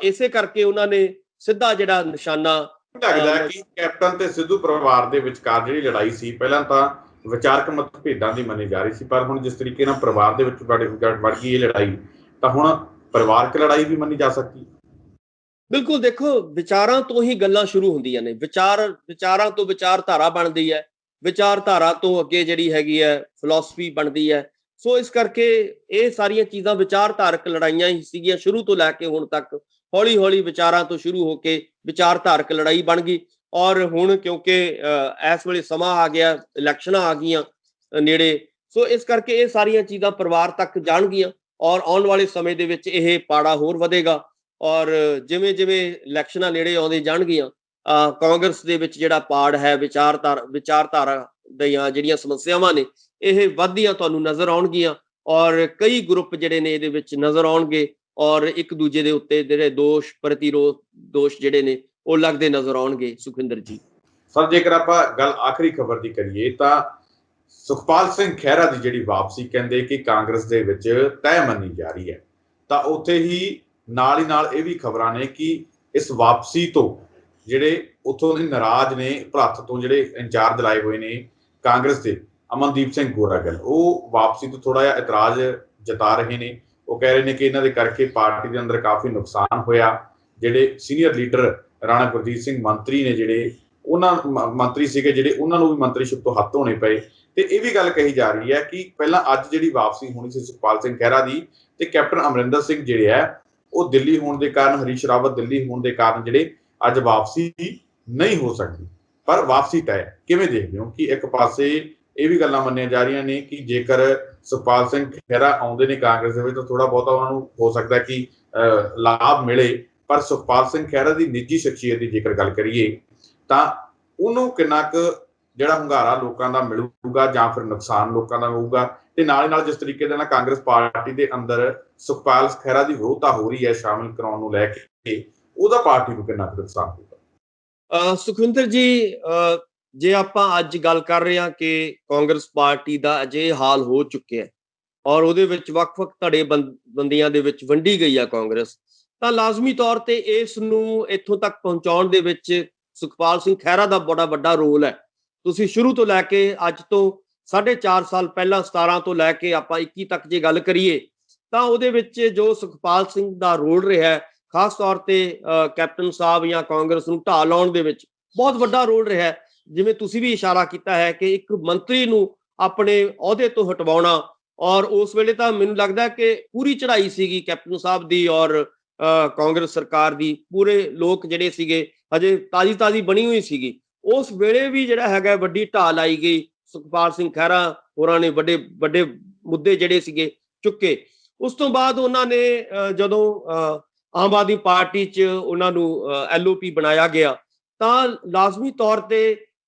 ਇਸੇ ਕਰਕੇ ਉਹਨਾਂ ਨੇ ਸਿੱਧਾ ਜਿਹੜਾ ਨਿਸ਼ਾਨਾ ਲੱਗਦਾ ਹੈ ਕਿ ਕੈਪਟਨ ਤੇ ਸਿੱਧੂ ਪਰਿਵਾਰ ਦੇ ਵਿਚਕਾਰ ਜਿਹੜੀ ਲੜਾਈ ਸੀ, ਪਹਿਲਾਂ ਤਾਂ ਵਿਚਾਰਕ ਮਤਭੇਦਾਂ ਦੀ ਮੰਨੀ ਜਾ ਰਹੀ ਸੀ, ਪਰ ਹੁਣ ਜਿਸ ਤਰੀਕੇ ਨਾਲ ਪਰਿਵਾਰ ਦੇ ਵਿੱਚ ਵੜ ਗਈ ਇਹ ਲੜਾਈ, ਤਾਂ ਹੁਣ ਪਰਿਵਾਰਕ ਲੜਾਈ ਵੀ ਮੰਨੀ ਜਾ ਸਕਦੀ। ਬਿਲਕੁਲ, ਦੇਖੋ ਵਿਚਾਰਾਂ ਤੋਂ ਹੀ ਗੱਲਾਂ ਸ਼ੁਰੂ ਹੁੰਦੀਆਂ ਨੇ, ਵਿਚਾਰਾਂ ਤੋਂ ਵਿਚਾਰਧਾਰਾ ਬਣਦੀ ਹੈ, ਵਿਚਾਰਧਾਰਾ ਤੋਂ ਅੱਗੇ ਜਿਹੜੀ ਹੈਗੀ ਹੈ ਫਿਲਾਸਫੀ ਬਣਦੀ ਹੈ। ਸੋ ਇਸ ਕਰਕੇ ਇਹ ਸਾਰੀਆਂ ਚੀਜ਼ਾਂ ਵਿਚਾਰਧਾਰਕ ਲੜਾਈਆਂ ਹੀ ਸੀਗੀਆਂ ਸ਼ੁਰੂ ਤੋਂ ਲੈ ਕੇ ਹੁਣ ਤੱਕ। ਹੌਲੀ ਹੌਲੀ ਵਿਚਾਰਾਂ ਤੋਂ ਸ਼ੁਰੂ ਹੋ ਕੇ ਵਿਚਾਰਧਾਰਕ ਲੜਾਈ ਬਣ ਗਈ, ਔਰ ਹੁਣ ਕਿਉਂਕਿ ਇਸ ਵੇਲੇ ਸਮਾਂ ਆ ਗਿਆ, ਇਲੈਕਸ਼ਨਾਂ ਆ ਗਈਆਂ ਨੇੜੇ, ਸੋ ਇਸ ਕਰਕੇ ਇਹ ਸਾਰੀਆਂ ਚੀਜ਼ਾਂ ਪਰਿਵਾਰ ਤੱਕ ਜਾਣਗੀਆਂ ਔਰ ਆਉਣ ਵਾਲੇ ਸਮੇਂ ਦੇ ਵਿੱਚ ਇਹ ਪਾੜਾ ਹੋਰ ਵਧੇਗਾ। ਔਰ ਜਿਵੇਂ ਜਿਵੇਂ ਇਲੈਕਸ਼ਨਾਂ ਨੇੜੇ ਆਉਂਦੇ ਜਾਣਗੀਆਂ, ਕਾਂਗਰਸ ਦੇ ਵਿੱਚ ਜਿਹੜਾ ਪਾੜ ਹੈ ਵਿਚਾਰਧਾਰਾ ਦੀਆਂ ਜਿਹੜੀਆਂ ਸਮੱਸਿਆਵਾਂ ਨੇ ਇਹ ਵੱਧਦੀਆਂ ਤੁਹਾਨੂੰ ਨਜ਼ਰ ਆਉਣਗੀਆਂ, ਔਰ ਕਈ ਗਰੁੱਪ ਜਿਹੜੇ ਨੇ ਇਹਦੇ ਵਿੱਚ ਨਜ਼ਰ ਆਉਣਗੇ, ਔਰ ਇੱਕ ਦੂਜੇ ਦੇ ਉੱਤੇ ਜਿਹੜੇ ਦੋਸ਼ ਜਿਹੜੇ ਨੇ ਉਹ ਲੱਗਦੇ ਨਜ਼ਰ ਆਉਣਗੇ। ਸੁਖਵਿੰਦਰ ਜੀ ਸਰ, ਜੇਕਰ ਆਪਾਂ ਗੱਲ ਆਖਰੀ ਖਬਰ ਦੀ ਕਰੀਏ ਤਾਂ ਸੁਖਪਾਲ ਸਿੰਘ ਖਹਿਰਾ ਦੀ ਜਿਹੜੀ ਵਾਪਸੀ ਕਹਿੰਦੇ ਕਿ ਕਾਂਗਰਸ ਦੇ ਵਿੱਚ ਤੈਅ ਮੰਨੀ ਜਾ ਰਹੀ ਹੈ, ਤਾਂ ਉੱਥੇ ਹੀ ਨਾਲ ਇਹ ਵੀ ਖਬਰਾਂ ਨੇ ਕਿ ਇਸ ਵਾਪਸੀ ਤੋਂ ਜਿਹੜੇ ਉੱਥੋਂ ਦੇ ਨਾਰਾਜ਼ ਨੇ, ਭਰੱਥ ਤੋਂ ਜਿਹੜੇ ਇੰਚਾਰਜ ਲਾਏ ਹੋਏ ਨੇ ਕਾਂਗਰਸ ਦੇ ਅਮਨਦੀਪ ਸਿੰਘ ਗੋਰਾਗਲ, ਉਹ ਵਾਪਸੀ ਤੋਂ ਥੋੜਾ ਜਿਹਾ ਇਤਰਾਜ਼ ਜਤਾ ਰਹੇ ਨੇ। ਉਹ ਕਹਿ ਰਹੇ ਨੇ ਕਿ ਇਹਨਾਂ ਦੇ ਕਰਕੇ ਪਾਰਟੀ ਦੇ ਅੰਦਰ ਕਾਫੀ ਨੁਕਸਾਨ ਹੋਇਆ। ਜਿਹੜੇ ਸੀਨੀਅਰ ਲੀਡਰ ਰਾਣਾ ਗੁਰਜੀਤ ਸਿੰਘ ਮੰਤਰੀ ਨੇ, ਜਿਹੜੇ ਉਹਨਾਂ ਮੰਤਰੀ ਸੀਗੇ ਜਿਹੜੇ, ਉਹਨਾਂ ਨੂੰ ਵੀ ਮੰਤਰੀਸ਼ਿਪ ਤੋਂ ਹੱਥ ਧੋਣੇ ਪਏ। ਤੇ ਇਹ ਵੀ ਗੱਲ ਕਹੀ ਜਾ ਰਹੀ ਹੈ ਕਿ ਪਹਿਲਾਂ ਅੱਜ ਜਿਹੜੀ ਵਾਪਸੀ ਹੋਣੀ ਸੀ ਸੁਖਪਾਲ ਸਿੰਘ ਖਹਿਰਾ ਦੀ, ਤੇ ਕੈਪਟਨ ਅਮਰਿੰਦਰ ਸਿੰਘ ਜਿਹੜੇ ਹੈ ਉਹ ਦਿੱਲੀ ਹੋਣ ਦੇ ਕਾਰਨ, ਹਰੀਸ਼ ਰਾਵਤ ਦਿੱਲੀ ਹੋਣ ਦੇ ਕਾਰਨ ਜਿਹੜੇ ਅੱਜ ਵਾਪਸੀ ਨਹੀਂ ਹੋ ਸਕਦੀ। ਪਰ ਵਾਪਸੀ ਤੈਅ ਕਿਵੇਂ ਦੇਖਦੇ ਹੋ ਕਿ ਇੱਕ ਪਾਸੇ ਇਹ ਵੀ ਗੱਲਾਂ ਮੰਨੀਆਂ ਜਾ ਰਹੀਆਂ ਨੇ ਕਿ ਜੇਕਰ ਸੁਖਪਾਲ ਸਿੰਘ ਖਹਿਰਾ ਆਉਂਦੇ ਨੇ ਕਾਂਗਰਸ ਦੇ ਵਿੱਚ ਤਾਂ ਥੋੜਾ ਬਹੁਤਾ ਉਹਨਾਂ ਨੂੰ ਹੋ ਸਕਦਾ ਕਿ ਲਾਭ ਮਿਲੇ, ਪਰ ਸੁਖਪਾਲ ਸਿੰਘ ਖਹਿਰਾ ਦੀ ਨਿੱਜੀ ਸ਼ਖਸੀਅਤ ਦੀ ਜੇਕਰ ਗੱਲ ਕਰੀਏ ਤਾਂ ਉਹਨੂੰ ਕਿੰਨਾ ਕੁ ਜਿਹੜਾ ਹੁੰਗਾਰਾ ਲੋਕਾਂ ਦਾ ਮਿਲੂਗਾ ਜਾਂ ਫਿਰ ਨੁਕਸਾਨ ਲੋਕਾਂ ਦਾ ਹੋਊਗਾ। ਤੇ ਨਾਲ ਜਿਸ ਤਰੀਕੇ ਦੇ ਨਾਲ ਕਾਂਗਰਸ ਪਾਰਟੀ ਦੇ ਅੰਦਰ ਸੁਖਪਾਲ ਖਹਿਰਾ ਦੀ ਵਿਰੋਧਤਾ ਹੋ ਰਹੀ ਹੈ ਸ਼ਾਮਿਲ ਕਰਾਉਣ ਨੂੰ ਲੈ ਕੇ, ਉਹਦਾ ਪਾਰਟੀ ਨੂੰ ਕਿੰਨਾ ਕੁ ਨੁਕਸਾਨ ਹੋਊਗਾ। ਸੁਖਵਿੰਦਰ ਜੀ, ਜੇ ਆਪਾਂ ਅੱਜ ਗੱਲ ਕਰ ਰਹੇ ਹਾਂ ਕਿ ਕਾਂਗਰਸ ਪਾਰਟੀ ਦਾ ਅਜੇ ਹਾਲ ਹੋ ਚੁੱਕਿਆ ਔਰ ਉਹਦੇ ਵਿੱਚ ਵੱਖ-ਵੱਖ ਧੜੇ ਬੰਦੀਆਂ ਦੇ ਵਿੱਚ ਵੰਡੀ ਗਈ ਆ ਕਾਂਗਰਸ, ਤਾਂ ਲਾਜ਼ਮੀ ਤੌਰ ਤੇ ਇਸ ਨੂੰ ਇੱਥੋਂ ਤੱਕ ਪਹੁੰਚਾਉਣ ਦੇ ਵਿੱਚ ਸੁਖਪਾਲ ਸਿੰਘ ਖਹਿਰਾ ਦਾ ਬੜਾ ਵੱਡਾ ਰੋਲ ਹੈ। ਤੁਸੀਂ ਸ਼ੁਰੂ ਤੋਂ ਲੈ ਕੇ ਅੱਜ ਤੋਂ 4.5 ਸਾਲ ਪਹਿਲਾਂ 17 ਤੋਂ ਲੈ ਕੇ ਆਪਾਂ 21 ਤੱਕ ਜੇ ਗੱਲ ਕਰੀਏ ਤਾਂ ਉਹਦੇ ਵਿੱਚ ਜੋ ਸੁਖਪਾਲ ਸਿੰਘ ਦਾ ਰੋਲ ਰਿਹਾ ਹੈ, ਖਾਸ ਤੌਰ ਤੇ ਕੈਪਟਨ ਸਾਹਿਬ ਜਾਂ ਕਾਂਗਰਸ ਨੂੰ ਢਾਹ ਲਾਉਣ ਦੇ ਵਿੱਚ ਬਹੁਤ ਵੱਡਾ ਰੋਲ ਰਿਹਾ ਹੈ। ਜਿਵੇਂ ਤੁਸੀਂ ਵੀ ਇਸ਼ਾਰਾ ਕੀਤਾ ਹੈ ਕਿ ਇੱਕ ਮੰਤਰੀ ਨੂੰ ਆਪਣੇ ਅਹੁਦੇ ਤੋਂ ਹਟਵਾਉਣਾ, ਔਰ ਉਸ ਵੇਲੇ ਤਾਂ ਮੈਨੂੰ ਲੱਗਦਾ ਕਿ ਪੂਰੀ ਚੜ੍ਹਾਈ ਸੀਗੀ ਕੈਪਟਨ ਸਾਹਿਬ ਦੀ ਔਰ ਕਾਂਗਰਸ ਸਰਕਾਰ ਦੀ। ਪੂਰੇ ਲੋਕ ਜਿਹੜੇ ਸੀਗੇ ਹਜੇ ਤਾਜ਼ੀ ਬਣੀ ਹੋਈ ਸੀਗੀ, ਉਸ ਵੇਲੇ ਵੀ ਜਿਹੜਾ ਹੈਗਾ ਵੱਡੀ ਢਾਹ ਲਾਈ ਗਈ। ਸੁਖਪਾਲ ਸਿੰਘ ਖਹਿਰਾ ਹੋਰਾਂ ਨੇ ਵੱਡੇ ਮੁੱਦੇ ਜਿਹੜੇ ਸੀਗੇ ਚੁੱਕੇ। ਉਸ ਤੋਂ ਬਾਅਦ ਉਹਨਾਂ ਨੇ ਜਦੋਂ ਆਮ ਆਦਮੀ ਪਾਰਟੀ 'ਚ ਉਹਨਾਂ ਨੂੰ LOP ਬਣਾਇਆ ਗਿਆ ਤਾਂ ਲਾਜ਼ਮੀ ਤੌਰ ਤੇ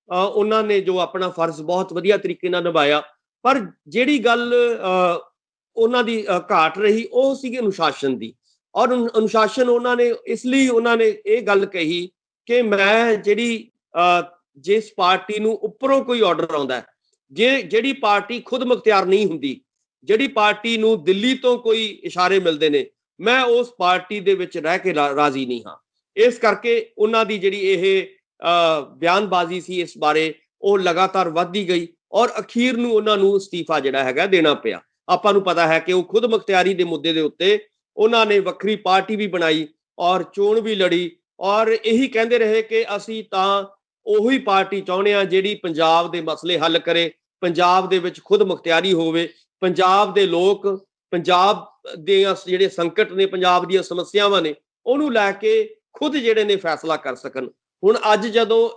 ਉਹਨਾਂ ਨੇ ਜੋ ਆਪਣਾ ਫਰਜ਼ ਬਹੁਤ ਵਧੀਆ ਤਰੀਕੇ ਨਾਲ ਨਿਭਾਇਆ। ਪਰ ਜਿਹੜੀ ਗੱਲ ਉਹਨਾਂ ਦੀ ਘਾਟ ਰਹੀ ਉਹ ਸੀਗੀ ਅਨੁਸ਼ਾਸਨ ਦੀ, ਔਰ ਅਨੁਸ਼ਾਸਨ ਉਹਨਾਂ ਨੇ ਇਸ ਲਈ ਉਹਨਾਂ ਨੇ ਇਹ ਗੱਲ ਕਹੀ ਕਿ ਮੈਂ ਜਿਹੜੀ ਜਿਸ ਪਾਰਟੀ ਨੂੰ ਉੱਪਰੋਂ ਕੋਈ ਆਰਡਰ ਆਉਂਦਾ ਹੈ, ਜਿਹੜੀ ਪਾਰਟੀ ਖੁਦ ਮੁਖਤਿਆਰ ਨਹੀਂ ਹੁੰਦੀ, ਜਿਹੜੀ ਪਾਰਟੀ ਨੂੰ ਦਿੱਲੀ ਤੋਂ ਕੋਈ ਇਸ਼ਾਰੇ ਮਿਲਦੇ ਨੇ, ਮੈਂ ਉਸ ਪਾਰਟੀ ਦੇ ਵਿੱਚ ਰਹਿ ਕੇ ਰਾਜ਼ੀ ਨਹੀਂ ਹਾਂ। ਇਸ ਕਰਕੇ ਉਹਨਾਂ ਦੀ ਜਿਹੜੀ ਇਹ ਬਿਆਨਬਾਜ਼ੀ ਸੀ ਇਸ ਬਾਰੇ ਉਹ ਲਗਾਤਾਰ ਵੱਧਦੀ ਗਈ ਔਰ ਅਖੀਰ ਨੂੰ ਉਹਨਾਂ ਨੂੰ ਅਸਤੀਫਾ ਜਿਹੜਾ ਹੈਗਾ ਦੇਣਾ ਪਿਆ। ਆਪਾਂ ਨੂੰ ਪਤਾ ਹੈ ਕਿ ਉਹ ਖੁਦ ਮੁਖਤਿਆਰੀ ਦੇ ਮੁੱਦੇ ਦੇ ਉੱਤੇ ਉਹਨਾਂ ਨੇ ਵੱਖਰੀ ਪਾਰਟੀ ਵੀ ਬਣਾਈ ਔਰ ਚੋਣ ਵੀ ਲੜੀ, ਔਰ ਇਹੀ ਕਹਿੰਦੇ ਰਹੇ ਕਿ ਅਸੀਂ ਤਾਂ ਉਹੀ ਪਾਰਟੀ ਚਾਹੁੰਦੇ ਹਾਂ ਜਿਹੜੀ ਪੰਜਾਬ ਦੇ ਮਸਲੇ ਹੱਲ ਕਰੇ, ਪੰਜਾਬ ਦੇ ਵਿੱਚ ਖੁਦ ਮੁਖਤਿਆਰੀ ਹੋਵੇ, ਪੰਜਾਬ ਦੇ ਲੋਕ, ਪੰਜਾਬ ਦੇ ਜਿਹੜੇ ਸੰਕਟ ਨੇ, ਪੰਜਾਬ ਦੀਆਂ ਸਮੱਸਿਆਵਾਂ ਨੇ, ਉਹਨੂੰ ਲੈ ਕੇ ਖੁਦ ਜਿਹੜੇ ਨੇ ਫੈਸਲਾ ਕਰ ਸਕਣ। ਹੁਣ ਅੱਜ ਜਦੋਂ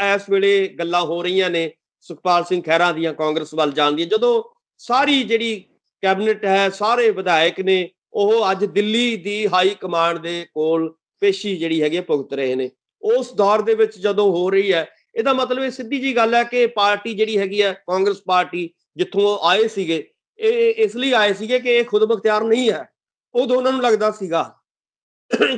ਇਸ ਵੇਲੇ ਗੱਲਾਂ ਹੋ ਰਹੀਆਂ ਨੇ ਸੁਖਪਾਲ ਸਿੰਘ ਖਹਿਰਾ ਦੀਆਂ ਕਾਂਗਰਸ ਵੱਲ ਜਾਣ ਦੀਆਂ, ਜਦੋਂ ਸਾਰੀ ਜਿਹੜੀ ਕੈਬਨਿਟ ਹੈ, ਸਾਰੇ ਵਿਧਾਇਕ ਨੇ, ਉਹ ਅੱਜ ਦਿੱਲੀ ਦੀ ਹਾਈ ਕਮਾਂਡ ਦੇ ਕੋਲ ਪੇਸ਼ੀ ਜਿਹੜੀ ਹੈਗੀ ਭੁਗਤ ਰਹੇ ਨੇ, ਉਸ ਦੌਰ ਦੇ ਵਿੱਚ ਜਦੋਂ ਹੋ ਰਹੀ ਹੈ, ਇਹਦਾ ਮਤਲਬ ਇਹ ਸਿੱਧੀ ਜੀ ਗੱਲ ਹੈ ਕਿ ਪਾਰਟੀ ਜਿਹੜੀ ਹੈਗੀ ਹੈ ਕਾਂਗਰਸ ਪਾਰਟੀ ਜਿੱਥੋਂ ਆਏ ਸੀਗੇ, ਇਹ ਇਸ ਲਈ ਆਏ ਸੀਗੇ ਕਿ ਇਹ ਖੁਦ ਮੁਖਤਿਆਰ ਨਹੀਂ ਹੈ, ਉਦੋਂ ਉਹਨਾਂ ਨੂੰ ਲੱਗਦਾ ਸੀਗਾ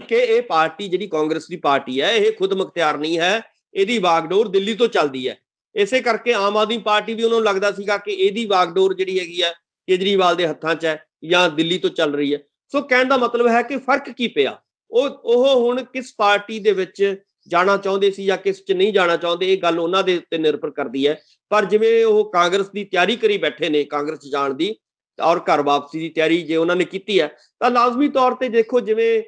ਕਿ ਇਹ ਪਾਰਟੀ ਜਿਹੜੀ ਕਾਂਗਰਸ ਦੀ ਪਾਰਟੀ ਹੈ ਇਹ ਖੁਦ ਮੁਖਤਿਆਰ ਨਹੀਂ ਹੈ, ਇਹਦੀ ਵਾਗਡੋਰ ਦਿੱਲੀ ਤੋਂ ਚੱਲਦੀ ਹੈ। ਇਸੇ ਕਰਕੇ ਆਮ ਆਦਮੀ ਪਾਰਟੀ ਵੀ ਉਹਨਾਂ ਨੂੰ ਲੱਗਦਾ ਸੀਗਾ ਕਿ ਇਹਦੀ ਵਾਗਡੋਰ ਜਿਹੜੀ ਹੈਗੀ ਹੈ ਕੇਜਰੀਵਾਲ ਦੇ ਹੱਥਾਂ 'ਚ ਹੈ ਜਾਂ ਦਿੱਲੀ ਤੋਂ ਚੱਲ ਰਹੀ ਹੈ। ਸੋ ਕਹਿਣ ਦਾ ਮਤਲਬ ਹੈ ਕਿ ਫਰਕ ਕੀ ਪਿਆ, ਉਹ ਹੁਣ ਕਿਸ ਪਾਰਟੀ ਦੇ ਵਿੱਚ ਜਾਣਾ ਚਾਹੁੰਦੇ ਸੀ ਜਾਂ ਕਿਸ 'ਚ ਨਹੀਂ ਜਾਣਾ ਚਾਹੁੰਦੇ, ਇਹ ਗੱਲ ਉਹਨਾਂ ਦੇ ਉੱਤੇ ਨਿਰਭਰ ਕਰਦੀ ਹੈ। ਪਰ ਜਿਵੇਂ ਉਹ ਕਾਂਗਰਸ ਦੀ ਤਿਆਰੀ ਕਰੀ ਬੈਠੇ ਨੇ, ਕਾਂਗਰਸ ਜਾਣ ਦੀ ਔਰ ਘਰ ਵਾਪਸੀ ਦੀ ਤਿਆਰੀ ਜੇ ਉਹਨਾਂ ਨੇ ਕੀਤੀ ਹੈ, ਤਾਂ ਲਾਜ਼ਮੀ ਤੌਰ ਤੇ ਦੇਖੋ ਜਿਵੇਂ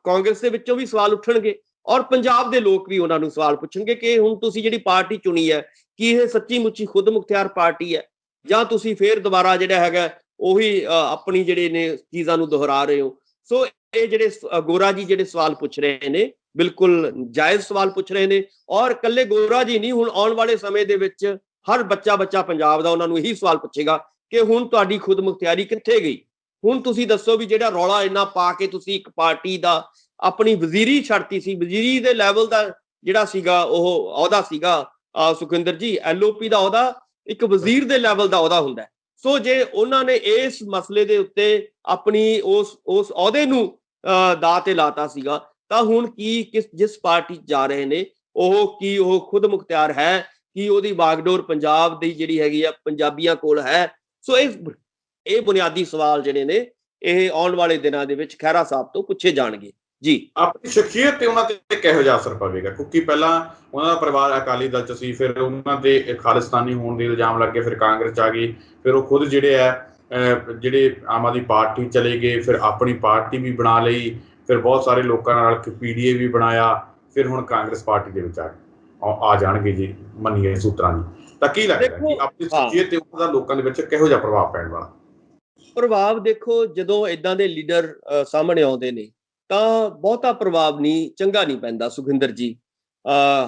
ਕਾਂਗਰਸ ਦੇ ਵਿੱਚੋਂ ਵੀ ਸਵਾਲ ਉੱਠਣਗੇ ਔਰ ਪੰਜਾਬ ਦੇ ਲੋਕ ਵੀ ਉਹਨਾਂ ਨੂੰ ਸਵਾਲ ਪੁੱਛਣਗੇ ਕਿ ਹੁਣ ਤੁਸੀਂ ਜਿਹੜੀ ਪਾਰਟੀ ਚੁਣੀ ਹੈ ਕੀ ਇਹ ਸੱਚੀ ਮੁੱਚੀ ਖੁਦ ਮੁਖਤਿਆਰ ਪਾਰਟੀ ਹੈ ਜਾਂ ਤੁਸੀਂ ਫੇਰ ਦੁਬਾਰਾ ਜਿਹੜਾ ਹੈਗਾ ਉਹੀ ਆਪਣੀ ਜਿਹੜੇ ਨੇ ਚੀਜ਼ਾਂ ਨੂੰ ਦੁਹਰਾ ਰਹੇ ਹੋ। ਸੋ ਇਹ ਜਿਹੜੇ ਗੋਰਾ ਜੀ ਜਿਹੜੇ ਸਵਾਲ ਪੁੱਛ ਰਹੇ ਨੇ ਬਿਲਕੁਲ ਜਾਇਜ਼ ਸਵਾਲ ਪੁੱਛ ਰਹੇ ਨੇ, ਔਰ ਇਕੱਲੇ ਗੋਰਾ ਜੀ ਨਹੀਂ, ਹੁਣ ਆਉਣ ਵਾਲੇ ਸਮੇਂ ਦੇ ਵਿੱਚ ਹਰ ਬੱਚਾ ਪੰਜਾਬ ਦਾ ਉਹਨਾਂ ਨੂੰ ਇਹੀ ਸਵਾਲ ਪੁੱਛੇਗਾ ਕਿ ਹੁਣ ਤੁਹਾਡੀ ਖੁਦ ਮੁਖਤਿਆਰੀ ਕਿੱਥੇ ਗਈ। ਹੁਣ ਤੁਸੀਂ ਦੱਸੋ ਵੀ ਜਿਹੜਾ ਰੌਲਾ ਇੰਨਾ ਪਾ ਕੇ ਤੁਸੀਂ ਇੱਕ ਪਾਰਟੀ ਦਾ ਆਪਣੀ ਵਜ਼ੀਰੀ ਛੱਡਤੀ ਸੀ, ਵਜ਼ੀਰੀ ਦੇ ਲੈਵਲ ਦਾ ਜਿਹੜਾ ਸੀਗਾ ਉਹ ਅਹੁਦਾ ਸੀਗਾ ਸੁਖਵਿੰਦਰ ਜੀ, LOP ਦਾ ਅਹੁਦਾ ਇੱਕ ਵਜ਼ੀਰ ਦੇ ਲੈਵਲ ਦਾ ਅਹੁਦਾ ਹੁੰਦਾ। ਸੋ ਜੇ ਉਹਨਾਂ ਨੇ ਇਸ ਮਸਲੇ ਦੇ ਉੱਤੇ ਆਪਣੀ ਉਸ ਅਹੁਦੇ ਨੂੰ ਦਾਅ ਤੇ ਲਾਤਾ ਸੀਗਾ, ਤਾਂ ਹੁਣ ਜਿਸ ਪਾਰਟੀ ਜਾ ਰਹੇ ਨੇ ਉਹ ਖੁਦ ਮੁਖਤਿਆਰ ਹੈ, ਕਿ ਉਹਦੀ ਬਾਗਡੋਰ ਪੰਜਾਬ ਦੀ ਜਿਹੜੀ ਹੈਗੀ ਆ ਪੰਜਾਬੀਆਂ ਕੋਲ ਹੈ। ਸੋ ਇਹ ਬੁਨਿਆਦੀ ਸਵਾਲ ਜਿਹੜੇ ਨੇ ਇਹ ਆਉਣ ਵਾਲੇ ਦਿਨਾਂ ਦੇ ਵਿੱਚ ਖਹਿਰਾ ਸਾਹਿਬ ਤੋਂ ਪੁੱਛੇ ਜਾਣਗੇ ਜੀ। ਆਪਣੀ ਸ਼ਖਸੀਅਤ ਤੇ ਉਹਨਾਂ ਤੇ ਕਿਹੋ ਜਿਹਾ ਅਸਰ ਪਵੇਗਾ, ਕਿਉਂਕਿ ਪਹਿਲਾਂ ਉਹਨਾਂ ਦਾ ਪਰਿਵਾਰ ਅਕਾਲੀ ਦਲ 'ਚ ਸੀ, ਫਿਰ ਉਹਨਾਂ ਦੇ ਖਾਲਿਸਤਾਨੀ ਹੋਣ ਦੇ ਇਲਜ਼ਾਮ ਲੱਗੇ, ਫਿਰ ਕਾਂਗਰਸ 'ਚ ਆ ਗਈ, ਫਿਰ ਉਹ ਖੁਦ ਜਿਹੜੇ ਆਮ ਆਦਮੀ ਪਾਰਟੀ ਚਲੇ ਗਏ, ਫਿਰ ਆਪਣੀ ਪਾਰਟੀ ਵੀ ਬਣਾ ਲਈ, ਫਿਰ ਬਹੁਤ ਸਾਰੇ ਲੋਕਾਂ ਨਾਲ PDA ਵੀ ਬਣਾਇਆ, ਫਿਰ ਹੁਣ ਕਾਂਗਰਸ ਪਾਰਟੀ ਦੇ ਵਿੱਚ ਆ ਜਾਣਗੇ ਜੀ ਮੰਨੀਏ ਸੂਤਰਾਂ ਦੀ। ਤਾਂ ਕੀ ਲੱਗਦਾ ਕਿ ਆਪਣੀ ਸ਼ਖਸੀਅਤ ਤੇ ਉਹਨਾਂ ਦਾ ਲੋਕਾਂ ਦੇ ਵਿੱਚ ਕਿਹੋ ਜਿਹਾ ਪ੍ਰਭਾਵ ਪੈਣ ਵਾਲਾ? ਪ੍ਰਭਾਵ ਦੇਖੋ, ਜਦੋਂ ਏਦਾਂ ਦੇ ਲੀਡਰ ਸਾਹਮਣੇ ਆਉਂਦੇ ਨੇ ਤਾਂ ਬਹੁਤਾ ਪ੍ਰਭਾਵ ਚੰਗਾ ਨਹੀਂ ਪੈਂਦਾ ਸੁਖਵਿੰਦਰ ਜੀ।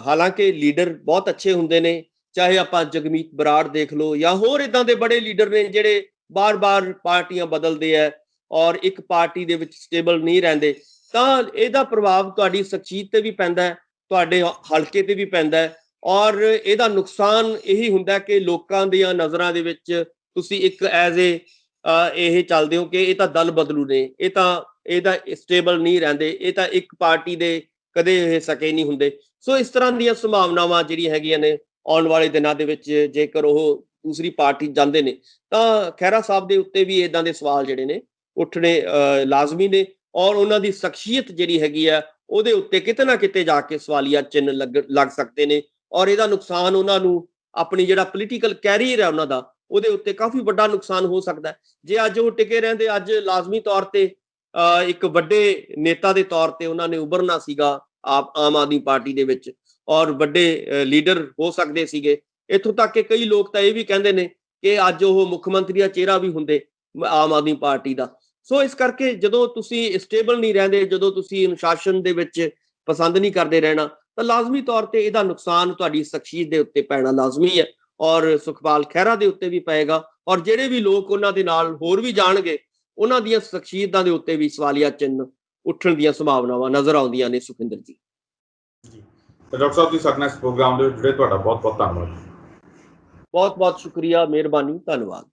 ਹਾਲਾਂਕਿ ਲੀਡਰ ਬਹੁਤ ਅੱਛੇ ਹੁੰਦੇ ਨੇ, ਚਾਹੇ ਆਪਾਂ ਜਗਮੀਤ ਬਰਾੜ ਦੇਖ ਲਓ ਜਾਂ ਹੋਰ ਏਦਾਂ ਦੇ ਬੜੇ ਲੀਡਰ ਨੇ ਜਿਹੜੇ ਬਾਰ-ਬਾਰ ਪਾਰਟੀਆਂ ਬਦਲਦੇ ਆ ਔਰ ਇੱਕ ਪਾਰਟੀ ਦੇ ਵਿੱਚ ਸਟੇਬਲ ਨਹੀਂ ਰਹਿੰਦੇ, ਤਾਂ ਇਹਦਾ ਪ੍ਰਭਾਵ ਤੁਹਾਡੀ ਸ਼ਖਸੀਅਤ ਤੇ ਵੀ ਪੈਂਦਾ ਹੈ, ਤੁਹਾਡੇ ਹਲਕੇ ਤੇ ਵੀ ਪੈਂਦਾ ਹੈ, ਔਰ ਇਹਦਾ ਨੁਕਸਾਨ ਇਹੀ ਹੁੰਦਾ ਕਿ ਲੋਕਾਂ ਦੀਆਂ ਨਜ਼ਰਾਂ ਦੇ ਵਿੱਚ ਤੁਸੀਂ ਇੱਕ ਇਹ ਚੱਲਦੇ ਹੋ ਕਿ ਇਹ ਤਾਂ ਦਲ ਬਦਲੂ ਨੇ, ਇਹਦਾ ਸਟੇਬਲ ਨਹੀਂ ਰਹਿੰਦੇ, ਇਹ ਤਾਂ ਇੱਕ ਪਾਰਟੀ ਦੇ ਕਦੇ ਇਹ ਸਕੇ ਨਹੀਂ ਹੁੰਦੇ। ਸੋ ਇਸ ਤਰ੍ਹਾਂ ਦੀਆਂ ਸੰਭਾਵਨਾਵਾਂ ਜਿਹੜੀਆਂ ਹੈਗੀਆਂ ਨੇ ਆਉਣ ਵਾਲੇ ਦਿਨਾਂ ਦੇ ਵਿੱਚ, ਜੇਕਰ ਉਹ ਦੂਸਰੀ ਪਾਰਟੀ ਜਾਂਦੇ ਨੇ ਤਾਂ ਖਹਿਰਾ ਸਾਹਿਬ ਦੇ ਉੱਤੇ ਵੀ ਇਦਾਂ ਦੇ ਸਵਾਲ ਜਿਹੜੇ ਨੇ ਉੱਠਣੇ ਲਾਜ਼ਮੀ ਨੇ, ਔਰ ਉਹਨਾਂ ਦੀ ਸ਼ਖਸੀਅਤ ਜਿਹੜੀ ਹੈਗੀ ਆ ਉਹਦੇ ਉੱਤੇ ਕਿਤੇ ਨਾ ਕਿਤੇ ਜਾ ਕੇ ਸਵਾਲੀਆ ਚਿੰਨ੍ਹ ਲੱਗ ਸਕਦੇ ਨੇ, ਔਰ ਇਹਦਾ ਨੁਕਸਾਨ ਉਹਨਾਂ ਨੂੰ ਆਪਣੀ ਜਿਹੜਾ ਪੋਲੀਟੀਕਲ ਕੈਰੀਅਰ ਹੈ ਉਹਨਾਂ ਦਾ ਉਹਦੇ ਉੱਤੇ ਕਾਫੀ ਵੱਡਾ ਨੁਕਸਾਨ ਹੋ ਸਕਦਾ। ਜੇ ਅੱਜ ਉਹ ਟਿਕੇ ਰਹਿੰਦੇ, ਅੱਜ ਲਾਜ਼ਮੀ ਤੌਰ ਤੇ ਇੱਕ ਵੱਡੇ ਨੇਤਾ ਦੇ ਤੌਰ ਤੇ ਉਹਨਾਂ ਨੇ ਉਭਰਨਾ ਸੀਗਾ ਆਮ ਆਦਮੀ ਪਾਰਟੀ ਦੇ ਵਿੱਚ, ਔਰ ਵੱਡੇ ਲੀਡਰ ਹੋ ਸਕਦੇ ਸੀਗੇ। ਇੱਥੋਂ ਤੱਕ ਕਿ ਕਈ ਲੋਕ ਤਾਂ ਇਹ ਵੀ ਕਹਿੰਦੇ ਨੇ ਕਿ ਅੱਜ ਉਹ ਮੁੱਖ ਮੰਤਰੀ ਦਾ ਚਿਹਰਾ ਵੀ ਹੁੰਦੇ ਆਮ ਆਦਮੀ ਪਾਰਟੀ ਦਾ। ਸੋ ਇਸ ਕਰਕੇ ਜਦੋਂ ਤੁਸੀਂ ਸਟੇਬਲ ਨਹੀਂ ਰਹਿੰਦੇ, ਜਦੋਂ ਤੁਸੀਂ ਅਨੁਸ਼ਾਸਨ ਦੇ ਵਿੱਚ ਪਸੰਦ ਨਹੀਂ ਕਰਦੇ ਰਹਿਣਾ, ਤਾਂ ਲਾਜ਼ਮੀ ਤੌਰ ਤੇ ਇਹਦਾ ਨੁਕਸਾਨ ਤੁਹਾਡੀ ਸ਼ਖਸੀਅਤ ਦੇ ਉੱਤੇ ਪੈਣਾ ਲਾਜ਼ਮੀ ਹੈ, ਔਰ ਸੁਖਪਾਲ ਖਹਿਰਾ ਦੇ ਉੱਤੇ ਵੀ ਪਏਗਾ, ਔਰ ਜਿਹੜੇ ਵੀ ਲੋਕ ਉਹਨਾਂ ਦੇ ਨਾਲ ਹੋਰ ਵੀ ਜਾਣਗੇ ਉਹਨਾਂ ਦੀਆਂ ਸ਼ਖਸੀਅਤਾਂ ਦੇ ਉੱਤੇ ਵੀ ਸਵਾਲੀਆ ਚਿੰਨ੍ਹ ਉੱਠਣ ਦੀਆਂ ਸੰਭਾਵਨਾਵਾਂ ਨਜ਼ਰ ਆਉਂਦੀਆਂ ਨੇ ਸੁਖਿੰਦਰ ਜੀ। ਡਾਕਟਰ ਸਾਹਿਬ ਜੀ, ਸਾਡੇ ਨਾਲ ਇਸ ਪ੍ਰੋਗਰਾਮ ਦੇ ਵਿੱਚ ਜੁੜੇ ਤੁਹਾਡਾ ਬਹੁਤ-ਬਹੁਤ ਧੰਨਵਾਦ। ਬਹੁਤ-ਬਹੁਤ ਸ਼ੁਕਰੀਆ, ਮਿਹਰਬਾਨੀ, ਧੰਨਵਾਦ।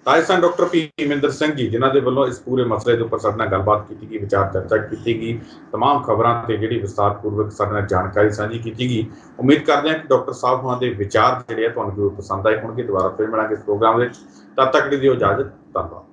ਰਾਜਸਥਾਨ ਡਾਕਟਰ ਭੀਮਿੰਦਰ ਸਿੰਘ ਜੀ, ਜਿਨ੍ਹਾਂ ਦੇ ਵੱਲੋਂ ਇਸ ਪੂਰੇ ਮਸਲੇ ਦੇ ਉੱਪਰ ਸਾਡੇ ਨਾਲ ਗੱਲਬਾਤ ਕੀਤੀ ਗਈ, ਵਿਚਾਰ ਚਰਚਾ ਕੀਤੀ ਗਈ, ਤਮਾਮ ਖਬਰਾਂ ਤੇ ਜਿਹੜੀ ਵਿਸਤਾਰਪੂਰਵਕ ਸਾਡੇ ਨਾਲ ਜਾਣਕਾਰੀ ਸਾਂਝੀ ਕੀਤੀ ਗਈ। ਉਮੀਦ ਕਰਦੇ ਹਾਂ ਕਿ ਡਾਕਟਰ ਸਾਹਿਬ ਉਹਨਾਂ ਦੇ ਵਿਚਾਰ ਜਿਹੜੇ ਆ ਤੁਹਾਨੂੰ ਜ਼ਰੂਰ ਪਸੰਦ ਆਏ ਹੋਣਗੇ। ਦੁਬਾਰਾ ਫਿਰ ਮਿਲਾਂਗੇ ਇਸ ਪ੍ਰੋਗਰਾਮ ਵਿੱਚ, ਤਦ ਤੱਕ ਦੀ ਦਿਓ ਇਜਾਜ਼ਤ, ਧੰਨਵਾਦ।